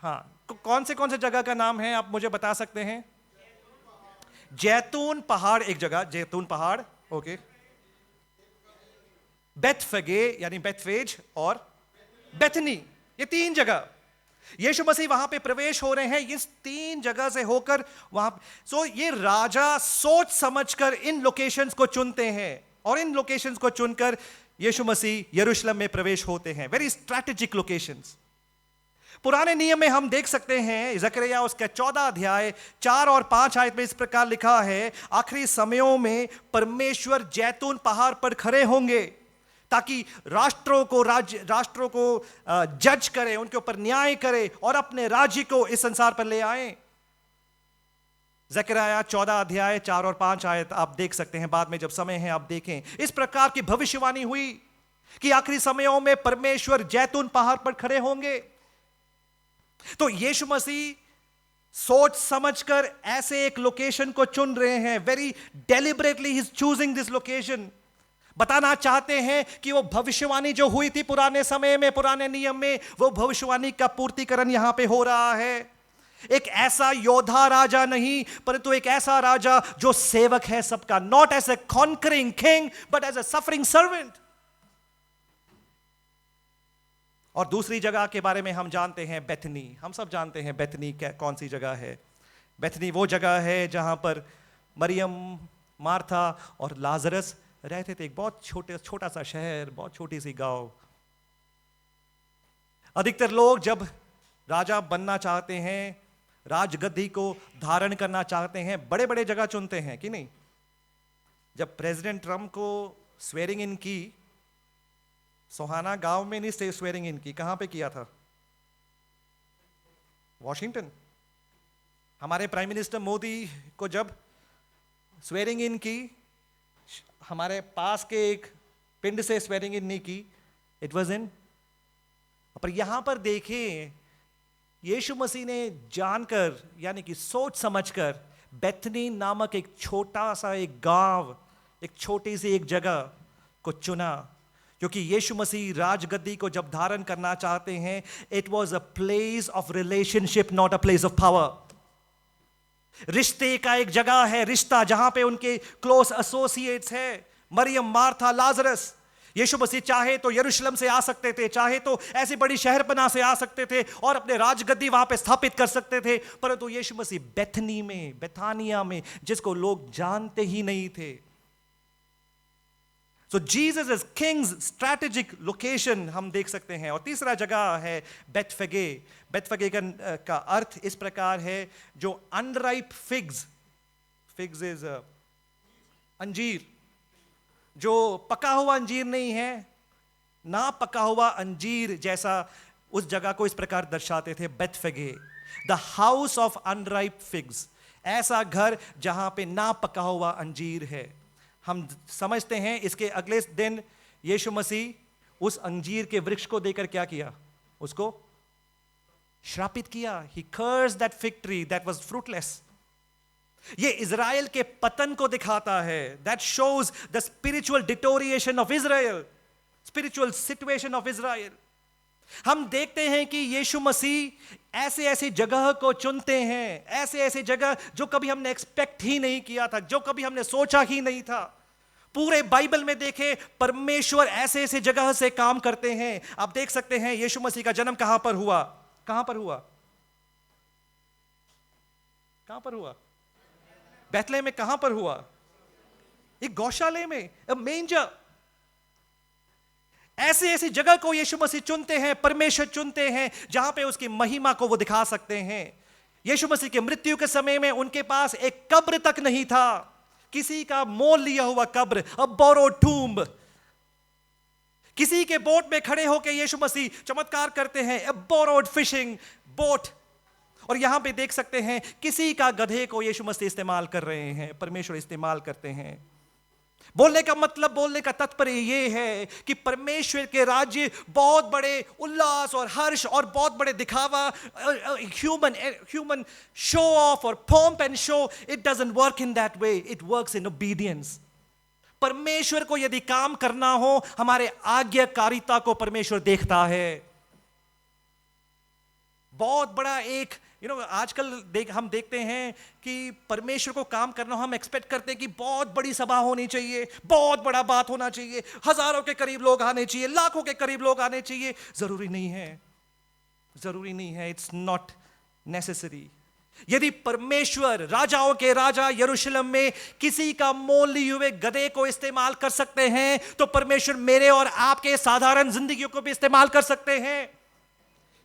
हाँ, कौन से जगह का नाम है आप मुझे बता सकते हैं? जैतून पहाड़ एक जगह, जैतून पहाड़, ओके। बेथफगे यानी बेथफेज और बेथनी, ये 3 जगह यीशु मसीह वहां पे प्रवेश हो रहे हैं, इस 3 जगह से होकर वहां। सो ये राजा सोच समझकर इन लोकेशंस को चुनते हैं और इन लोकेशंस को चुनकर यीशु मसीह यरूशलेम में प्रवेश होते हैं। Very strategic locations. पुराने नियम में हम देख सकते हैं, जकरिया उसका 14 अध्याय 4 और 5 आयत में इस प्रकार लिखा है, आखिरी समयों में परमेश्वर जैतून पहाड़ पर खड़े होंगे ताकि राष्ट्रों को जज करे, उनके ऊपर न्याय करे और अपने राज्य को इस संसार पर ले आए। जकरिया 14 अध्याय 4 और 5 आयत आप देख सकते हैं, बाद में जब समय है आप देखें। इस प्रकार की भविष्यवाणी हुई कि आखिरी समयों में परमेश्वर जैतून पहाड़ पर खड़े होंगे। तो यीशु मसीह सोच समझकर ऐसे एक लोकेशन को चुन रहे हैं। Very deliberately he is choosing this location. बताना चाहते हैं कि वो भविष्यवाणी जो हुई थी पुराने समय में, पुराने नियम में, वो भविष्यवाणी का पूर्तिकरण यहां पे हो रहा है। एक ऐसा योद्धा राजा नहीं, परंतु एक ऐसा राजा जो सेवक है सबका। Not as a conquering king but as a suffering servant. और दूसरी जगह के बारे में हम जानते हैं, बेथनी। हम सब जानते हैं बेथनी कौन सी जगह है। बेथनी वो जगह है जहां पर मरियम, मार्था और लाजरस रहते थे। एक बहुत छोटा सा शहर, बहुत छोटी सी गांव। अधिकतर लोग जब राजा बनना चाहते हैं, राजगद्दी को धारण करना चाहते हैं, बड़े बड़े जगह चुनते हैं कि नहीं। जब प्रेसिडेंट ट्रम्प को स्वेरिंग इन की, सोहाना गांव में नहीं स्वेरिंग इन की, कहां पे किया था? वॉशिंगटन। हमारे प्राइम मिनिस्टर मोदी को जब स्वेरिंग इन की, हमारे पास के एक पिंड से स्वेरिंग इन नहीं की, इट वाज इन। पर यहां पर देखें, यीशु मसीह ने जानकर, यानी कि सोच समझकर, बेथनी नामक एक छोटा सा एक गांव, एक छोटी सी एक जगह को चुना, क्योंकि यीशु मसीह राजगद्दी को जब धारण करना चाहते हैं, it was a place of relationship, not a place of power. रिश्ते का एक जगह है, रिश्ता जहां पे उनके क्लोज एसोसिएट्स है, मरियम, मार्था, लाजरस। यीशु मसीह चाहे तो यरूशलेम से आ सकते थे, चाहे तो ऐसी बड़ी शहरपनाह से आ सकते थे और अपने राजगद्दी वहां पे स्थापित कर सकते थे, परंतु यीशु मसीह बेथनी में, बेथानिया में, जिसको लोग जानते ही नहीं थे। So Jesus is King's strategic location हम देख सकते हैं। और तीसरा जगह है बेथफगे। बेथफगे का अर्थ इस प्रकार है, जो अनराइप फिग्स, फिग्स इज अंजीर, जो पका हुआ अंजीर नहीं है, ना पका हुआ अंजीर जैसा, उस जगह को इस प्रकार दर्शाते थे Bethphage, the house of unripe figs. ऐसा घर जहां पे ना पका हुआ अंजीर है। हम समझते हैं इसके अगले दिन यीशु मसीह उस अंजीर के वृक्ष को देकर क्या किया? उसको श्रापित किया। He cursed that fig tree that was fruitless. ये इज़राइल के पतन को दिखाता है। That shows the spiritual deterioration of Israel, spiritual situation of Israel. हम देखते हैं कि यीशु मसीह ऐसे ऐसी जगह को चुनते हैं, ऐसे ऐसे जगह जो कभी हमने एक्सपेक्ट ही नहीं किया था, जो कभी हमने सोचा ही नहीं था। पूरे बाइबल में देखें, परमेश्वर ऐसे ऐसे जगह से काम करते हैं। आप देख सकते हैं यीशु मसीह का जन्म कहां पर हुआ? कहां पर हुआ? कहां पर हुआ? बैतलहम में। कहां पर हुआ? एक गौशाले में, अ मेंजर। ऐसे ऐसी जगह को यीशु मसीह चुनते हैं, परमेश्वर चुनते हैं, जहां पे उसकी महिमा को वो दिखा सकते हैं। यीशु मसीह के मृत्यु के समय में उनके पास एक कब्र तक नहीं था, किसी का मोल लिया हुआ कब्र, अ बोरोड टूम्ब। किसी के बोट में खड़े होकर यीशु मसीह चमत्कार करते हैं, अ बोरोड फिशिंग बोट। और यहां पे देख सकते हैं किसी का गधे को यीशु मसीह इस्तेमाल कर रहे हैं, परमेश्वर इस्तेमाल करते हैं। बोलने का मतलब, बोलने का तात्पर्य यह है कि परमेश्वर के राज्य बहुत बड़े उल्लास और हर्ष और बहुत बड़े दिखावा, ह्यूमन शो ऑफ और pomp and show, it doesn't work in that way, it works in obedience. परमेश्वर को यदि काम करना हो, हमारे आज्ञाकारिता को परमेश्वर देखता है। बहुत बड़ा एक आजकल हम देखते हैं कि परमेश्वर को काम करना, हम एक्सपेक्ट करते हैं कि बहुत बड़ी सभा होनी चाहिए, बहुत बड़ा बात होना चाहिए, हजारों के करीब लोग आने चाहिए, लाखों के करीब लोग आने चाहिए। जरूरी नहीं है, जरूरी नहीं है। It's not necessary. यदि परमेश्वर राजाओं के राजा यरूशलेम में किसी का मोल लिए हुए गधे को इस्तेमाल कर सकते हैं, तो परमेश्वर मेरे और आपके साधारण जिंदगियों को भी इस्तेमाल कर सकते हैं।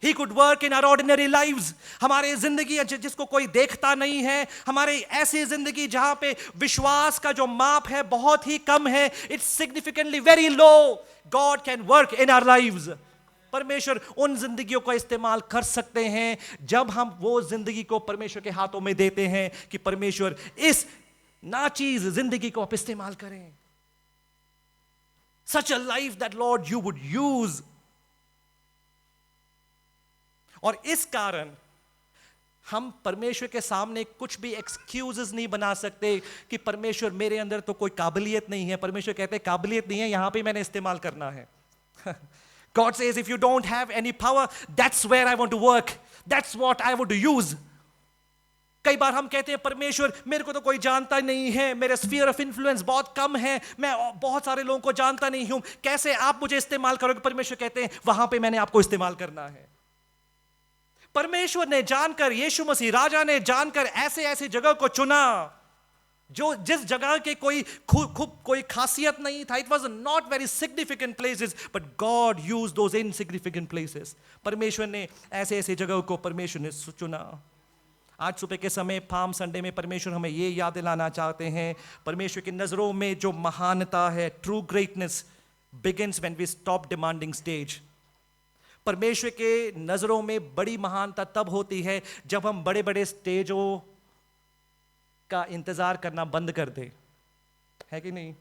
He could work in our ordinary lives. हमारे जिंदगी जिसको कोई देखता नहीं है, हमारे ऐसी जिंदगी जहां पे विश्वास का जो माप है बहुत ही कम है, it's significantly very low. God can work in our lives. परमेश्वर उन जिंदगियों का इस्तेमाल कर सकते हैं जब हम वो जिंदगी को परमेश्वर के हाथों में देते हैं कि परमेश्वर इस नाचीज जिंदगी को आप इस्तेमाल करें। Such a life that Lord you would use. और इस कारण हम परमेश्वर के सामने कुछ भी एक्सक्यूजेस नहीं बना सकते कि परमेश्वर मेरे अंदर तो कोई काबिलियत नहीं है। परमेश्वर कहते हैं काबिलियत नहीं है, यहां पे मैंने इस्तेमाल करना है। God says if you don't have any power, that's where I want to work, that's what I want to use. कई बार हम कहते हैं परमेश्वर मेरे को तो कोई जानता नहीं है, मेरे स्फीयर ऑफ इन्फ्लुएंस बहुत कम है, मैं बहुत सारे लोगों को जानता नहीं हूं, कैसे आप मुझे इस्तेमाल करोगे? परमेश्वर कहते हैं वहां पे मैंने आपको इस्तेमाल करना है। परमेश्वर ने जानकर, यीशु मसीह राजा ने जानकर ऐसे ऐसे जगह को चुना जो जिस जगह के कोई खूब कोई खासियत नहीं था। It was not very significant places, but God use those insignificant places. परमेश्वर ने ऐसे ऐसे जगह को परमेश्वर ने चुना। आज सुबह के समय पाम संडे में परमेश्वर हमें ये याद दिलाना चाहते हैं, परमेश्वर की नजरों में जो महानता है, true greatness begins when we stop demanding stage. परमेश्वर के नजरों में बड़ी महानता तब होती है जब हम बड़े बड़े स्टेजों का इंतजार करना बंद कर दे, है कि नहीं?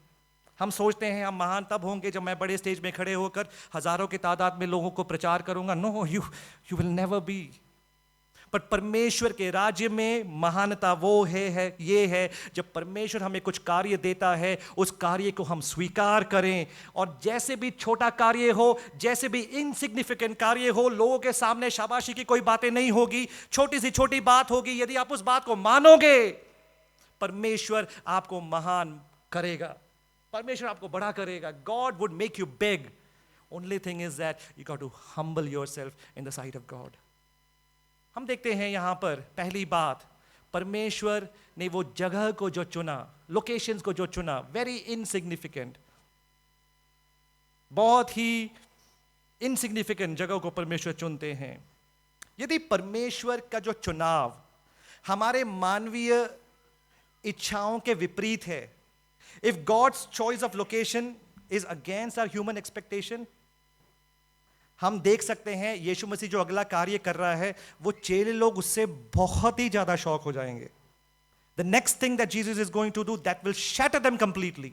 हम सोचते हैं हम महान तब होंगे जब मैं बड़े स्टेज में खड़े होकर हजारों की तादाद में लोगों को प्रचार करूंगा। No, you will never be. पर परमेश्वर के राज्य में महानता वो ये है जब परमेश्वर हमें कुछ कार्य देता है, उस कार्य को हम स्वीकार करें, और जैसे भी छोटा कार्य हो, जैसे भी इनसिग्निफिकेंट कार्य हो, लोगों के सामने शाबाशी की कोई बातें नहीं होगी, छोटी सी छोटी बात होगी। यदि आप उस बात को मानोगे, परमेश्वर आपको महान करेगा, परमेश्वर आपको बड़ा करेगा। God would make you big. Only thing is that you got to humble yourself in the sight of God. हम देखते हैं यहां पर पहली बात, परमेश्वर ने वो जगह को जो चुना, लोकेशंस को जो चुना, वेरी इनसिग्निफिकेंट, बहुत ही इनसिग्निफिकेंट जगह को परमेश्वर चुनते हैं। यदि परमेश्वर का जो चुनाव हमारे मानवीय इच्छाओं के विपरीत है, if God's choice of location is against our human expectation, हम देख सकते हैं यीशु मसीह जो अगला कार्य कर रहा है, वो चेले लोग उससे बहुत ही ज्यादा शॉक हो जाएंगे। The next thing that Jesus is going to do that will shatter them completely.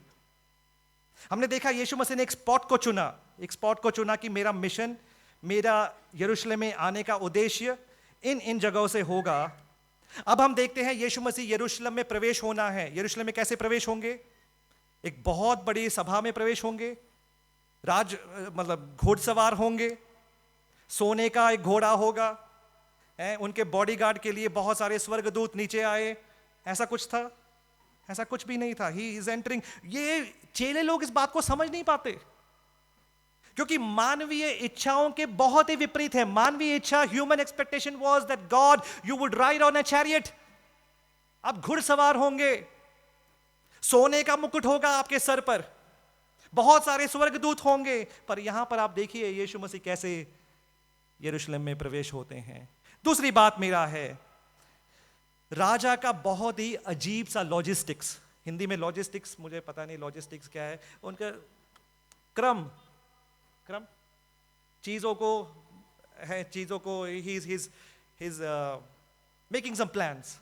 हमने देखा यीशु मसीह ने एक स्पॉट को चुना कि मेरा मिशन, मेरा यरूशलेम में आने का उद्देश्य इन जगहों से होगा। अब हम देखते हैं यीशु मसीह यरूशलेम में प्रवेश होना है। यरूशलेम में कैसे प्रवेश होंगे? एक बहुत बड़ी सभा में प्रवेश होंगे, घोड़सवार होंगे, सोने का एक घोड़ा होगा, उनके बॉडीगार्ड के लिए बहुत सारे स्वर्गदूत नीचे आए। ऐसा कुछ था? ऐसा कुछ भी नहीं था। He is entering. ये चेले लोग इस बात को समझ नहीं पाते क्योंकि मानवीय इच्छाओं के बहुत ही विपरीत है। मानवीय इच्छा, human expectation was that God you would ride on a chariot, आप घुड़सवार होंगे, सोने का मुकुट होगा आपके सर पर, बहुत सारे स्वर्गदूत होंगे। पर यहां पर आप देखिए यीशु मसीह कैसे यरूशलेम में प्रवेश होते हैं। दूसरी बात मेरा है, राजा का बहुत ही अजीब सा लॉजिस्टिक्स, हिंदी में लॉजिस्टिक्स, मुझे पता नहीं लॉजिस्टिक्स क्या है, उनका क्रम चीजों को he's मेकिंग सम प्लान्स,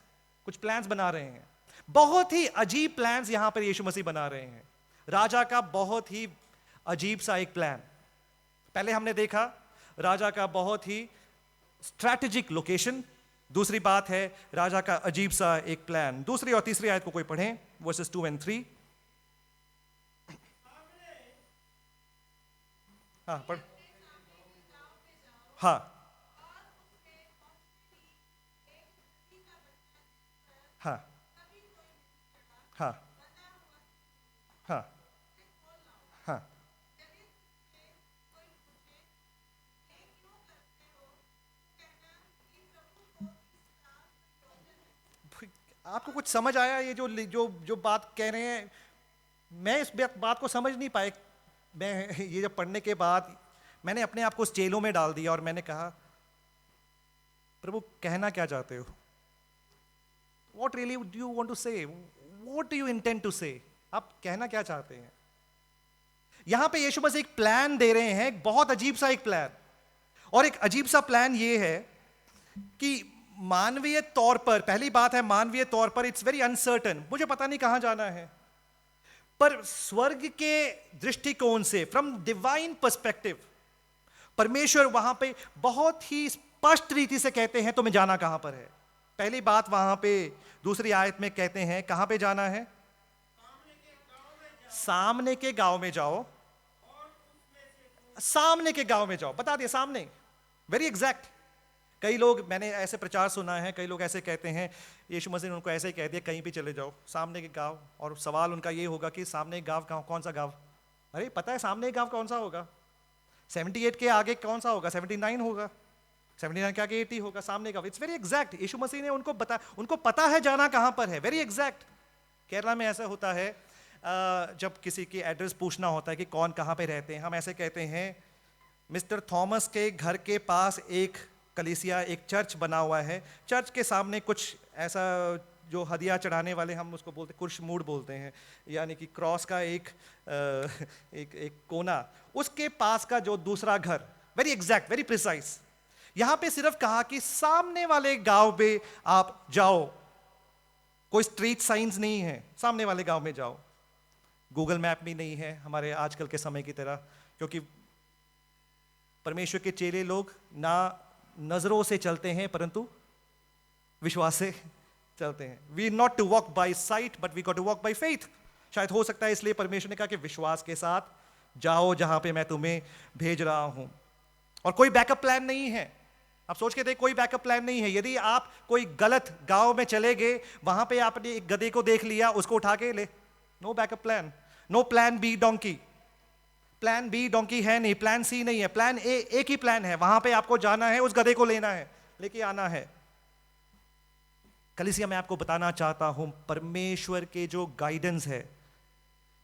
कुछ प्लान्स बना रहे हैं। बहुत ही अजीब प्लान्स यहां पर यीशु मसीह बना रहे हैं। राजा का बहुत ही अजीब सा एक प्लान। पहले हमने देखा राजा का बहुत ही स्ट्रैटेजिक लोकेशन, दूसरी बात है राजा का अजीब सा एक प्लान। दूसरी और तीसरी आयत को कोई पढ़ें, वर्सेस 2 और 3। हाँ पढ़। हाँ हाँ हाँ हाँ हाँ। आपको कुछ समझ आया ये जो जो जो बात कह रहे हैं? मैं इस बात को समझ नहीं पाए। मैं ये जब पढ़ने के बाद मैंने अपने आप को उस जेलों में डाल दिया और मैंने कहा, प्रभु कहना क्या चाहते हो? What really do you want to say? What do you intend to say? आप कहना क्या चाहते हैं? यहां पे यीशु मसीह एक प्लान दे रहे हैं, एक बहुत अजीब सा एक प्लान। और एक अजीब सा प्लान ये है कि मानवीय तौर पर, पहली बात है मानवीय तौर पर इट्स वेरी अनसर्टन, मुझे पता नहीं कहां जाना है। पर स्वर्ग के दृष्टिकोण से, फ्रॉम डिवाइन पर्सपेक्टिव, परमेश्वर वहां पे बहुत ही स्पष्ट रीति से कहते हैं तुम्हें जाना कहां पर है। पहली बात वहां पे दूसरी आयत में कहते हैं कहां पे जाना है? सामने के गांव में जाओ। सामने के गांव में जाओ, बता दिया सामने, वेरी एग्जैक्ट। कई लोग, मैंने ऐसे प्रचार सुना है, कई लोग ऐसे कहते हैं, यीशु मसीह ने उनको ऐसे ही कह दिया कहीं भी चले जाओ, सामने के गांव। और सवाल उनका ये होगा कि सामने गांव कौन सा गांव? अरे पता है सामने गांव कौन सा होगा? 78 के आगे कौन सा होगा? 79 होगा, 79 के आगे 80 होगा, सामने गांव। It's very exact. Yeshu Masih ने उनको पता है जाना कहां पर है, वेरी एग्जैक्ट। केरला में ऐसा होता है, जब किसी की एड्रेस पूछना होता है कि कौन कहां पे रहते हैं, हम ऐसे कहते हैं मिस्टर थॉमस के घर के पास एक कलीसिया, एक चर्च बना हुआ है, चर्च के सामने कुछ ऐसा जो हदिया चढ़ाने वाले, हम उसको बोलते कुर्शमूड बोलते हैं, यानी कि क्रॉस का एक कोना, उसके पास का जो दूसरा घर। Very exact, very precise. यहां पे सिर्फ कहा कि सामने वाले गांव में आप जाओ, कोई स्ट्रीट साइंस नहीं है, सामने वाले गांव में जाओ। गूगल मैप भी नहीं है हमारे आजकल के समय की तरह, क्योंकि परमेश्वर के चेले लोग ना नजरों से चलते हैं परंतु विश्वास से चलते हैं। We not to walk by sight but we got to walk by faith. शायद हो सकता है इसलिए परमेश्वर ने कहा कि विश्वास के साथ जाओ जहां पे मैं तुम्हें भेज रहा हूं। और कोई बैकअप प्लान नहीं है। आप सोच के देख, कोई बैकअप प्लान नहीं है। यदि आप कोई गलत गांव में चले गए, वहां पे आपने एक गधे को देख लिया, उसको उठा के ले, no backup plan, no plan B donkey. Plan B donkey है नहीं, प्लान सी नहीं है, प्लान ए, एक ही प्लान है। वहां पे आपको जाना है, उस गधे को लेना है, लेके आना है। कलीसिया मैं आपको बताना चाहता हूं, परमेश्वर के जो गाइडेंस है,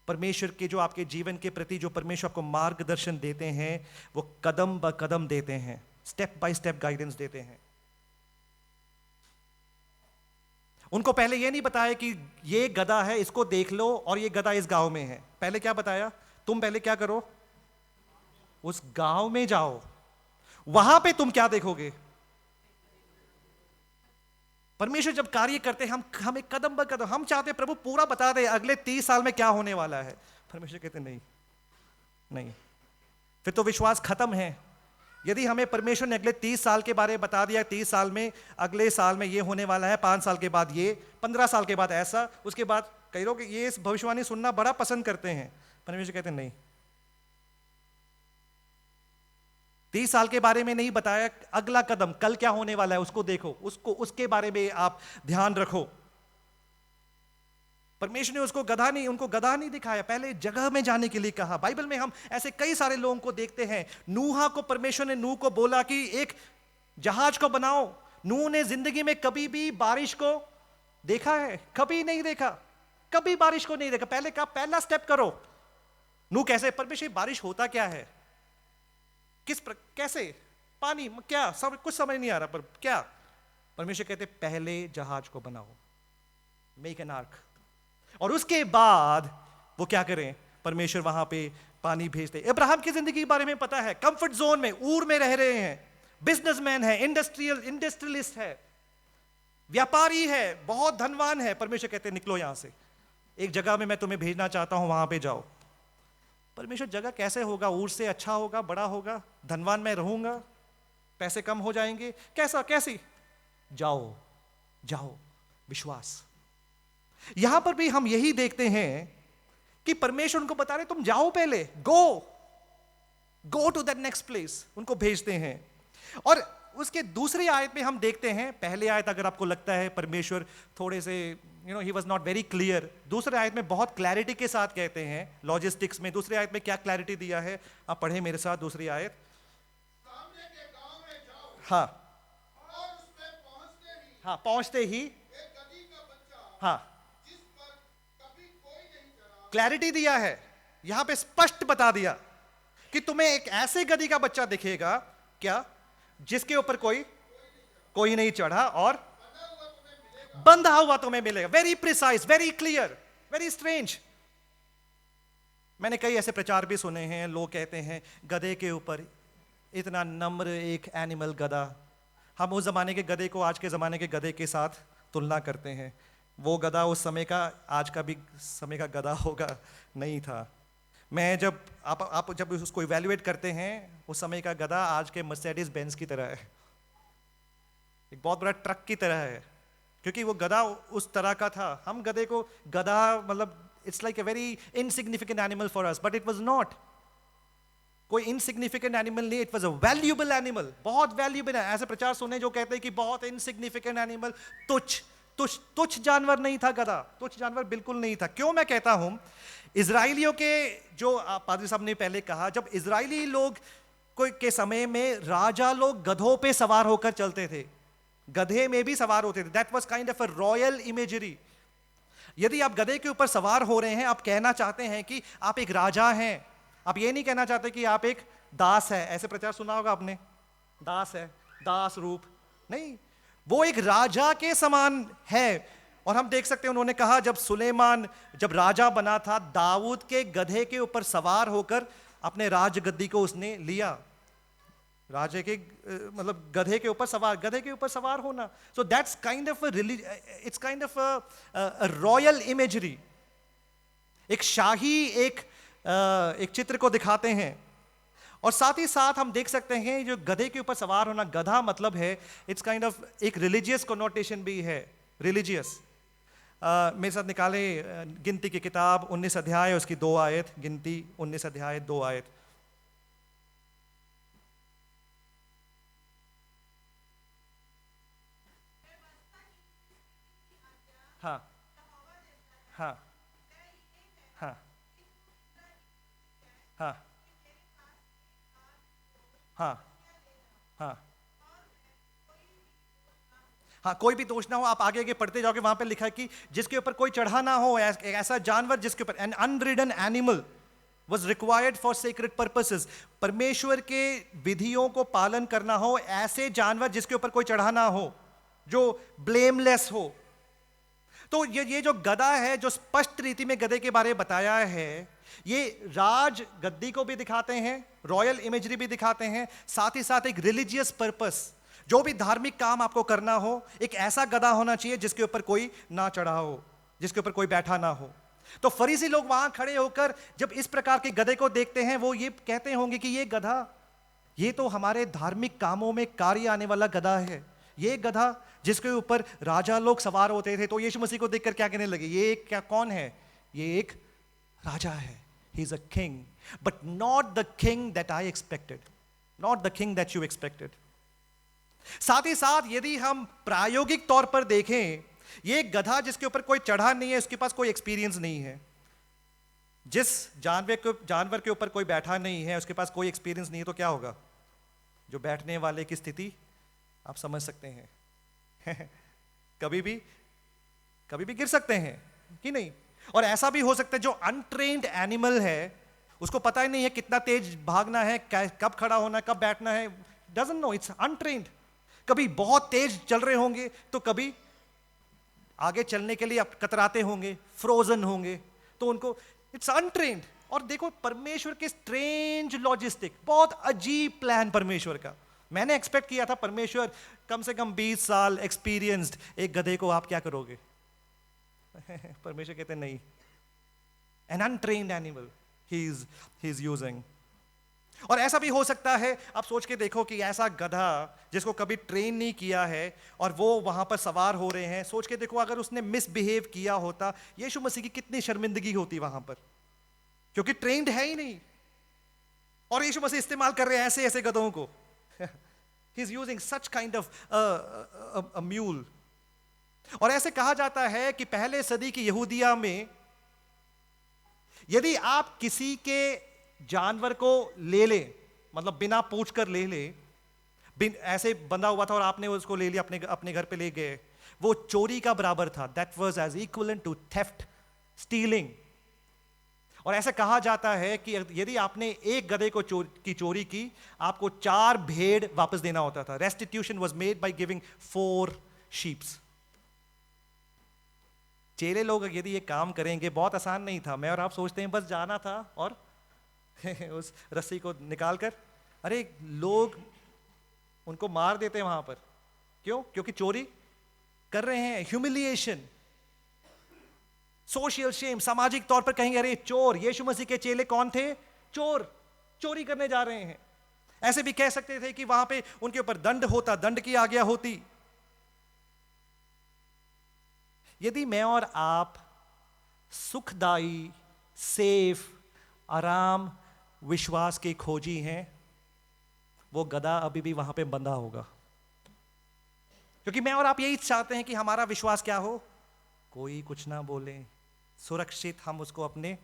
परमेश्वर के जो आपके जीवन के प्रति जो परमेश्वर आपको मार्गदर्शन देते हैं, वो कदम ब कदम देते हैं, स्टेप बाय स्टेप गाइडेंस देते हैं। उनको पहले ये नहीं बताया कि ये गधा है, इसको देख लो, और ये गधा इस गांव में है। पहले क्या बताया? तुम पहले क्या करो? उस गांव में जाओ, वहां पे तुम क्या देखोगे? परमेश्वर जब कार्य करते हैं, हम एक कदम ब कदम, हम चाहते हैं प्रभु पूरा बता दे अगले 30 साल में क्या होने वाला है। परमेश्वर कहते नहीं, नहीं, फिर तो विश्वास खत्म है। यदि हमें परमेश्वर ने अगले 30 साल के बारे में बता दिया, 30 साल में, अगले साल में ये होने वाला है, 5 साल के बाद ये, 15 साल के बाद ऐसा, उसके बाद कई लोग ये इस भविष्यवाणी सुनना बड़ा पसंद करते हैं। परमेश्वर कहते नहीं, 30 साल के बारे में नहीं बताया, अगला कदम कल क्या होने वाला है उसको देखो, उसके बारे में आप ध्यान रखो। परमेश्वर ने उनको गधा नहीं दिखाया, पहले जगह में जाने के लिए कहा। बाइबल में हम ऐसे कई सारे लोगों को देखते हैं। नूह को परमेश्वर ने नूह को बोला कि एक जहाज को बनाओ। नूह ने जिंदगी में कभी भी बारिश को देखा है? कभी नहीं देखा, कभी बारिश को नहीं देखा। पहले कहा पहला स्टेप करो। नूह कैसे? परमेश्वर बारिश होता क्या है, कैसे, पानी क्या, सब कुछ समझ नहीं आ रहा, पर क्या? परमेश्वर कहते पहले जहाज को बनाओ, मेक एन आर्क। और उसके बाद वो क्या करें? परमेश्वर वहां पे पानी भेजते। अब्राहम की जिंदगी के बारे में पता है, कंफर्ट जोन में, ऊर में रह रहे हैं, बिजनेसमैन है, इंडस्ट्रियलिस्ट है, व्यापारी है, बहुत धनवान है। परमेश्वर कहते निकलो यहां से, एक जगह में मैं तुम्हें भेजना चाहता हूं, वहां पे जाओ। परमेश्वर जगह कैसे होगा? ऊर से अच्छा होगा, बड़ा होगा, धनवान मैं रहूंगा, पैसे कम हो जाएंगे, कैसी? जाओ जाओ, विश्वास। यहां पर भी हम यही देखते हैं कि परमेश्वर उनको बता रहे तुम जाओ, पहले go to that next place, उनको भेजते हैं। और उसके दूसरी आयत में हम देखते हैं, पहली आयत अगर आपको लगता है परमेश्वर थोड़े से he was not very clear, दूसरे आयत में बहुत क्लैरिटी के साथ कहते हैं लॉजिस्टिक्स में। दूसरी आयत में क्या क्लैरिटी दिया है, आप पढ़े मेरे साथ दूसरी आयत। सामने के गांव में जाओ, हाँ और उसमें पहुंचते ही हाँ, पहुंचते ही एक गदही का बच्चा, हाँ, जिस पर कभी कोई नहीं चढ़ा, क्लैरिटी दिया है यहां पे, स्पष्ट बता दिया कि तुम्हें एक ऐसे गधी का बच्चा दिखेगा क्या, जिसके ऊपर कोई नहीं चढ़ा और बंधा हुआ तुम्हें मिलेगा। Very precise, very clear, very strange. मैंने कई ऐसे प्रचार भी सुने हैं, लोग कहते हैं गधे के ऊपर, इतना नम्र एक एनिमल गधा। हम उस जमाने के गधे को आज के जमाने के गधे के साथ तुलना करते हैं। वो गधा उस समय का, आज का भी समय का गधा होगा नहीं था। मैं जब आप जब उसको इवैल्यूएट करते हैं, उस समय का गधा आज के मर्सिडीज बेंज की तरह है, एक बहुत बड़ा ट्रक की तरह है, क्योंकि वो गधा उस तरह का था। हम गधे को गधा मतलब it's like a very insignificant animal for us, but it was not कोई इनसिग्निफिकेंट एनिमल नहीं, it was a valuable animal, बहुत वैल्यूएबल है। ऐसे प्रचार सुने जो कहते हैं कि बहुत इनसिग्निफिकेंट एनिमल, तुच्छ जानवर नहीं था गधा, तुच्छ जानवर बिल्कुल नहीं था। क्यों मैं कहता हूं, इजराइलियों के जो पादरी साहब ने पहले कहा, जब इजरायली लोग के समय में राजा लोग गधों पे सवार होकर चलते थे, गधे में भी सवार होते थे। That was kind of a royal imagery. यदि आप गधे के ऊपर सवार हो रहे हैं, आप कहना चाहते हैं कि आप एक राजा हैं, आप ये नहीं कहना चाहते कि आप एक दास है। ऐसे प्रचार सुना होगा आपने, दास है, दास रूप नहीं, वो एक राजा के समान है। और हम देख सकते हैं, उन्होंने कहा जब सुलेमान जब राजा बना था, दाऊद के गधे के ऊपर सवार होकर अपने राजगद्दी को उसने लिया। राजे के मतलब गधे के ऊपर सवार होना, so that's kind of its kind of a royal imagery. एक शाही एक चित्र को दिखाते हैं। और साथ ही साथ हम देख सकते हैं जो गधे के ऊपर सवार होना, गधा मतलब है इट्स काइंड ऑफ एक रिलीजियस कॉनोटेशन भी है, रिलीजियस। मेरे साथ निकाले गिनती की किताब 19 अध्याय उसकी 2 आयत, गिनती 19 अध्याय 2 आयत। हाँ हाँ हाँ हाँ हाँ हाँ हाँ, कोई भी दोष ना हो। आप आगे आगे पढ़ते जाओगे, वहां पे लिखा है कि जिसके ऊपर कोई चढ़ा ना हो, ऐसा जानवर जिसके ऊपर, an unridden animal was required for sacred purposes, परमेश्वर के विधियों को पालन करना हो, ऐसे जानवर जिसके ऊपर कोई चढ़ा ना हो, जो ब्लेमलेस हो। तो ये जो गधा है, जो स्पष्ट रीति में गधे के बारे में बताया है, ये राज गद्दी को भी दिखाते हैं, रॉयल इमेजरी भी दिखाते हैं, साथ ही साथ एक रिलीजियस पर्पस, जो भी धार्मिक काम आपको करना हो, एक ऐसा गधा होना चाहिए जिसके ऊपर कोई ना चढ़ा हो, जिसके ऊपर कोई बैठा ना हो। तो फरीसी लोग वहां खड़े होकर जब इस प्रकार के गधे को देखते हैं, वो ये कहते होंगे कि ये गधा, ये तो हमारे धार्मिक कामों में कार्य आने वाला गधा है, ये गधा जिसके ऊपर राजा लोग सवार होते थे। तो यीशु मसीह को देखकर क्या कहने लगे, ये क्या कौन है, ये एक राजा है, he is a king, but not the king that I expected, not the king that you expected. साथ ही साथ यदि हम प्रायोगिक तौर पर देखें, ये गधा जिसके ऊपर कोई चढ़ा नहीं है, उसके पास कोई एक्सपीरियंस नहीं है। जिस जानवर के ऊपर कोई बैठा नहीं है, उसके पास कोई एक्सपीरियंस नहीं है, तो क्या होगा, जो बैठने वाले की स्थिति आप समझ सकते हैं कभी भी गिर सकते हैं कि नहीं। और ऐसा भी हो सकता है जो अनट्रेन्ड एनिमल है, उसको पता ही नहीं है कितना तेज भागना है, कब खड़ा होना है, कब बैठना है, डजंट नो, इट्स अनट्रेन्ड। कभी बहुत तेज चल रहे होंगे, तो कभी आगे चलने के लिए कतराते होंगे, फ्रोजन होंगे, तो उनको इट्स अनट्रेन्ड। और देखो परमेश्वर के स्ट्रेंज लॉजिस्टिक, बहुत अजीब प्लान परमेश्वर का। मैंने एक्सपेक्ट किया था परमेश्वर कम से कम 20 साल एक्सपीरियंस्ड एक गधे को आप क्या करोगे परमेश्वर कहते नहीं, an untrained animal he is using. और ऐसा भी हो सकता है, आप सोच के देखो कि ऐसा गधा जिसको कभी ट्रेन नहीं किया है और वो वहां पर सवार हो रहे हैं, सोच के देखो अगर उसने मिसबिहेव किया होता, यीशु मसीह की कितनी शर्मिंदगी होती वहां पर, क्योंकि ट्रेन्ड है ही नहीं। और यीशु मसीह इस्तेमाल कर रहे हैं ऐसे ऐसे गधों को ही is using such kind of a mule. और ऐसे कहा जाता है कि पहले सदी की यहूदिया में यदि आप किसी के जानवर को ले ले, मतलब बिना पूछ कर ले ले, ऐसे बंधा हुआ था और आपने उसको ले लिया, अपने घर पे ले गए, वो चोरी का बराबर था। That was as equivalent to theft, stealing. और ऐसा कहा जाता है कि यदि आपने एक गधे को चोरी की, आपको 4 भेड़ वापस देना होता था। Restitution was made by giving 4 sheeps. चेले लोग यदि ये काम करेंगे, बहुत आसान नहीं था। मैं और आप सोचते हैं बस जाना था और उस रस्सी को निकाल कर, अरे लोग उनको मार देते हैं वहां पर। क्यों? क्योंकि चोरी कर रहे हैं। ह्यूमिलिएशन, सोशल शेम, सामाजिक तौर पर कहेंगे अरे चोर। यीशु मसीह के चेले कौन थे? चोर, चोरी करने जा रहे हैं। ऐसे भी कह सकते थे कि वहां पे उनके ऊपर दंड होता, दंड की आज्ञा होती। यदि मैं और आप सुखदाई, सेफ, आराम, विश्वास के खोजी हैं, वो गधा अभी भी वहां पे बंधा होगा। क्योंकि मैं और आप यही चाहते हैं कि हमारा विश्वास क्या हो? कोई कुछ ना बोले, सुरक्षित हम उसको अपने,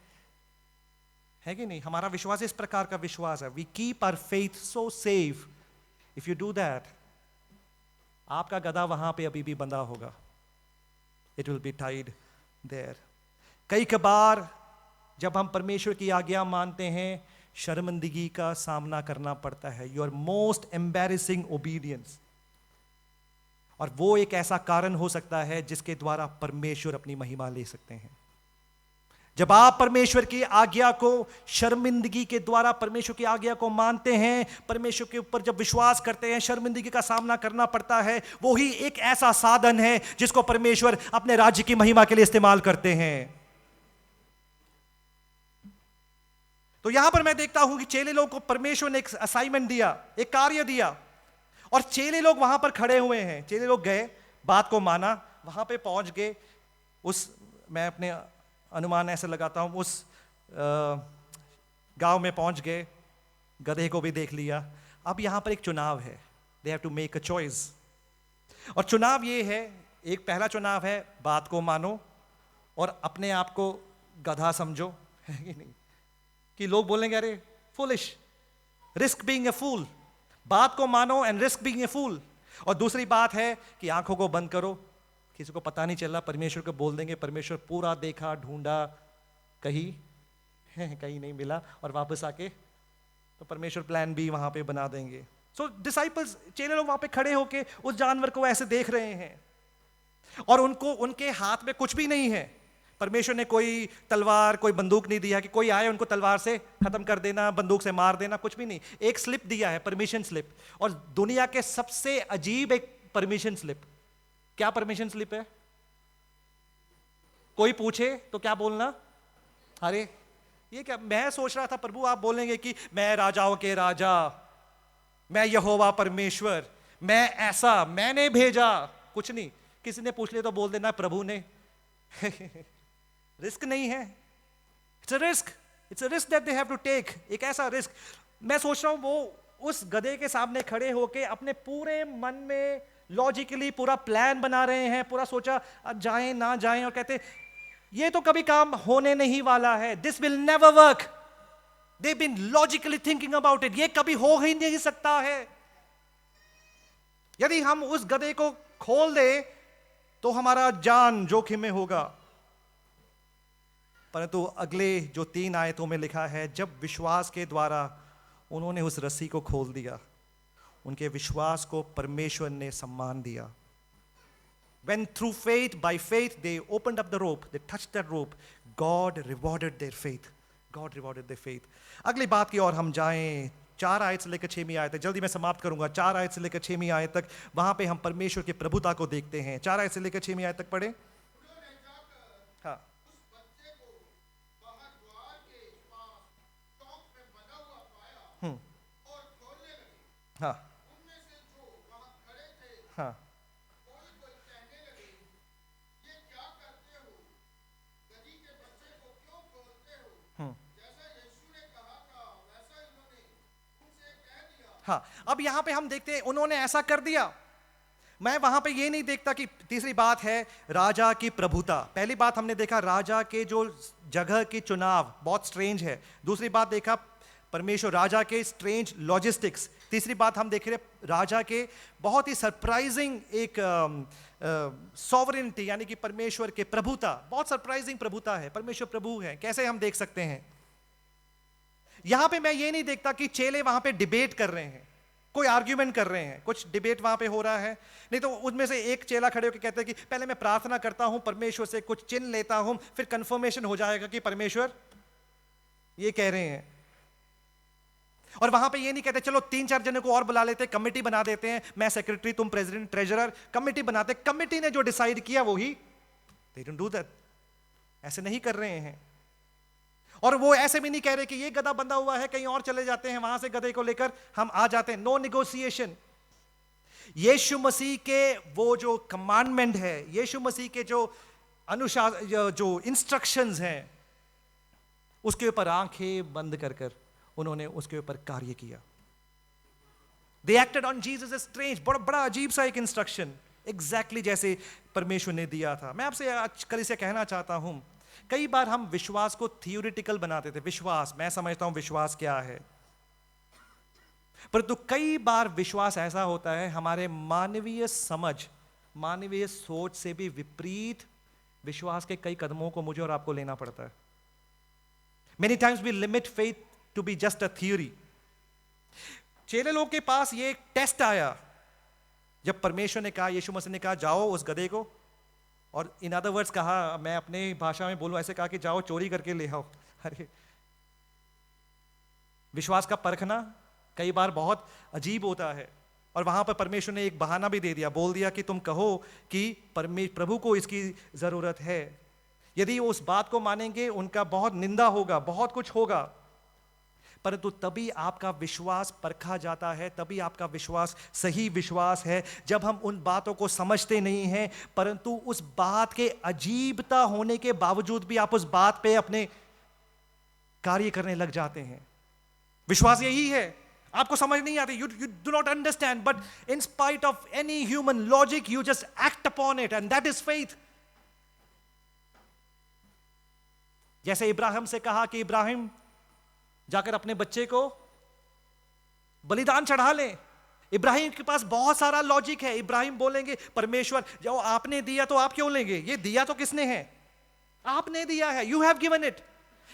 है कि नहीं? हमारा विश्वास इस प्रकार का विश्वास है। We keep our faith so safe. If you do that, आपका गधा वहां पे अभी भी बंधा होगा। It will be tied there. कई कबार जब हम परमेश्वर की आज्ञा मानते हैं, शर्मिंदगी का सामना करना पड़ता है। Your most embarrassing obedience. और वो एक ऐसा कारण हो सकता है जिसके द्वारा परमेश्वर अपनी महिमा ले सकते हैं। जब आप परमेश्वर की आज्ञा को, शर्मिंदगी के द्वारा परमेश्वर की आज्ञा को मानते हैं, परमेश्वर के ऊपर जब विश्वास करते हैं, शर्मिंदगी का सामना करना पड़ता है, वो ही एक ऐसा साधन है जिसको परमेश्वर अपने राज्य की महिमा के लिए इस्तेमाल करते हैं। तो यहां पर मैं देखता हूं कि चेले लोग को परमेश्वर ने एक असाइनमेंट दिया, एक कार्य दिया, और चेले लोग वहां पर खड़े हुए हैं। चेले लोग गए, बात को माना, वहां पे पहुंच गए। मैं अपने अनुमान ऐसे लगाता हूं, उस गांव में पहुंच गए, गधे को भी देख लिया। अब यहां पर एक चुनाव है। They have to make a choice. और चुनाव ये है, एक पहला चुनाव है, बात को मानो और अपने आप को गधा समझो, है कि नहीं? कि लोग बोलेंगे अरे फूलिश, रिस्क बीइंग ए फूल। बात को मानो एंड रिस्क बीइंग ए फूल। और दूसरी बात है कि आंखों को बंद करो, किसी को पता नहीं चला, परमेश्वर को बोल देंगे, परमेश्वर पूरा देखा, ढूंढा, कहीं नहीं मिला, और वापस आके तो परमेश्वर प्लान बी वहां पे बना देंगे। सो डिसाइपल्स, चेले लोग वहां पे खड़े होके उस जानवर को ऐसे देख रहे हैं, और उनके हाथ में कुछ भी नहीं है। परमेश्वर ने कोई तलवार, कोई बंदूक नहीं दिया कि कोई आए उनको तलवार से खत्म कर देना, बंदूक से मार देना, कुछ भी नहीं। एक स्लिप दिया है, परमिशन स्लिप। और दुनिया के सबसे अजीब एक परमिशन स्लिप। क्या परमिशन स्लिप है? कोई पूछे तो क्या बोलना? अरे ये क्या? मैं सोच रहा था प्रभु आप बोलेंगे कि मैं राजाओं के राजा, मैं यहोवा परमेश्वर, मैं ऐसा, मैंने भेजा। कुछ नहीं, किसी ने पूछ लिया तो बोल देना प्रभु ने। रिस्क नहीं है। It's a risk, it's a risk that they have to take. एक ऐसा रिस्क। मैं सोच रहा हूं वो उस गधे के सामने खड़े होके अपने पूरे मन में लॉजिकली पूरा प्लान बना रहे हैं, पूरा सोचा जाएं ना जाएं, और कहते ये तो कभी काम होने नहीं वाला है, this will never work. They been logically thinking about it, ये कभी हो ही नहीं सकता है। यदि हम उस गधे को खोल दे तो हमारा जान जोखिम में होगा। परंतु अगले जो 3 आयतों में लिखा है, जब विश्वास के द्वारा उन्होंने उस रस्सी को खोल दिया, उनके विश्वास को परमेश्वर ने सम्मान दिया। When through faith, by faith, they opened up the rope, they touched that rope, God rewarded their faith. God rewarded their faith. अगली बात की ओर हम जाएं, 4 आयत से लेकर 6वीं आयत तक। जल्दी मैं समाप्त करूंगा। 4 आयत से लेकर 6वीं आयत तक, वहां पे हम परमेश्वर की प्रभुता को देखते हैं। 4 आयत से लेकर 6वीं आयत तक पढ़े। हाँ, हाँ, हाँ, हाँ, अब यहां पे हम देखते हैं उन्होंने ऐसा कर दिया। मैं वहां पे ये नहीं देखता कि तीसरी बात है राजा की प्रभुता। पहली बात हमने देखा राजा के जो जगह की चुनाव बहुत स्ट्रेंज है। दूसरी बात देखा परमेश्वर राजा के स्ट्रेंज लॉजिस्टिक्स। तीसरी बात हम देख रहे राजा के बहुत ही सरप्राइजिंग एक सॉवरेनिटी, यानी कि परमेश्वर के प्रभुता। बहुत सरप्राइजिंग प्रभुता है, परमेश्वर प्रभु है। कैसे हम देख सकते हैं? यहां पे मैं ये नहीं देखता कि चेले वहां पे डिबेट कर रहे हैं, कोई आर्ग्यूमेंट कर रहे हैं, कुछ डिबेट वहां पे हो रहा है। नहीं तो उनमें से एक चेला खड़े होकर कहते हैं कि पहले मैं प्रार्थना करता हूं, परमेश्वर से कुछ चिन्ह लेता हूं, फिर कंफर्मेशन हो जाएगा कि परमेश्वर ये कह रहे हैं। और वहां पे ये नहीं कहते चलो 3-4 जनों को और बुला लेते, कमेटी बना देते हैं, मैं सेक्रेटरी, तुम प्रेसिडेंट, ट्रेजरर, कमेटी बनाते। कमेटी ने जो डिसाइड किया वो ही, they don't do that। ऐसे नहीं कर रहे हैं। और वो ऐसे भी नहीं कह रहे कि ये गधा बंधा हुआ है, कहीं और चले जाते हैं, वहां से गधे को लेकर हम आ जाते हैं। No negotiation. यीशु मसीह के वो जो कमांडमेंट है, यीशु मसीह के जो अनुशासन, जो इंस्ट्रक्शंस हैं, उसके ऊपर आंखें बंद कर कर उन्होंने उसके ऊपर कार्य किया। They acted on Jesus as strange। बड़ा अजीब सा एक इंस्ट्रक्शन, एग्जैक्टली जैसे परमेश्वर ने दिया था। मैं आपसे आज कल इसे कहना चाहता हूं, कई बार हम विश्वास को थियोरिटिकल बनाते थे। विश्वास, मैं समझता हूं विश्वास क्या है, परंतु कई बार विश्वास ऐसा होता है हमारे मानवीय समझ, मानवीय सोच से भी विपरीत विश्वास के कई कदमों को मुझे और आपको लेना पड़ता है। Many times we limit faith to be just a theory। चेले लोग के पास ये एक टेस्ट आया जब परमेश्वर ने कहा, यीशु मसीह ने कहा जाओ उस गधे को, और इन अदर वर्ड्स कहा, मैं अपने भाषा में बोलूं, ऐसे कहा कि जाओ चोरी करके ले आओ। अरे विश्वास का परखना कई बार बहुत अजीब होता है। और वहां पर परमेश्वर ने एक बहाना भी दे दिया, बोल दिया कि तुम कहो कि प्रभु को इसकी जरूरत है। यदि वो उस बात को मानेंगे उनका बहुत निंदा होगा, बहुत कुछ होगा, परंतु तभी आपका विश्वास परखा जाता है, तभी आपका विश्वास सही विश्वास है जब हम उन बातों को समझते नहीं हैं, परंतु उस बात के अजीबता होने के बावजूद भी आप उस बात पे अपने कार्य करने लग जाते हैं। विश्वास यही है। आपको समझ नहीं आती, you do not understand, but in spite of any human logic you just act upon it, and that is faith. जैसे इब्राहिम से कहा कि इब्राहिम जाकर अपने बच्चे को बलिदान चढ़ा ले। इब्राहिम के पास बहुत सारा लॉजिक है। इब्राहिम बोलेंगे परमेश्वर जो आपने दिया तो आप क्यों लेंगे, ये दिया तो किसने है, आपने दिया है, यू हैव गिवन इट।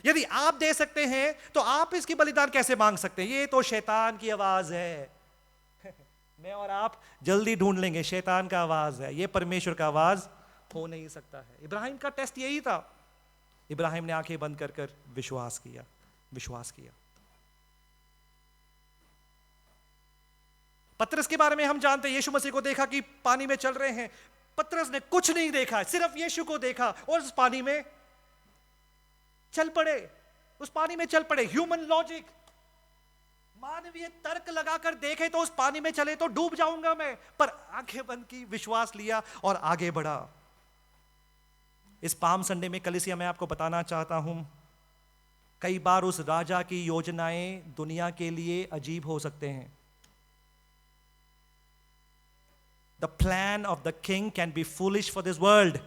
यदि आप दे सकते हैं तो आप इसकी बलिदान कैसे मांग सकते हैं, ये तो शैतान की आवाज है। मैं और आप जल्दी ढूंढ लेंगे, शैतान का आवाज है, ये परमेश्वर का आवाज हो नहीं सकता है। इब्राहिम का टेस्ट यही था। इब्राहिम ने आंखें बंद कर कर विश्वास किया, विश्वास किया। पतरस के बारे में हम जानते हैं, यीशु मसीह को देखा कि पानी में चल रहे हैं, पतरस ने कुछ नहीं देखा, सिर्फ यीशु को देखा और उस पानी में चल पड़े, उस पानी में चल पड़े। ह्यूमन लॉजिक, मानवीय तर्क लगाकर देखे तो उस पानी में चले तो डूब जाऊंगा मैं, पर आंखें बंद की, विश्वास लिया और आगे बढ़ा। इस पाम संडे में कलीसिया मैं आपको बताना चाहता हूं, कई बार उस राजा की योजनाएं दुनिया के लिए अजीब हो सकते हैं। The plan of the king can be foolish for this world,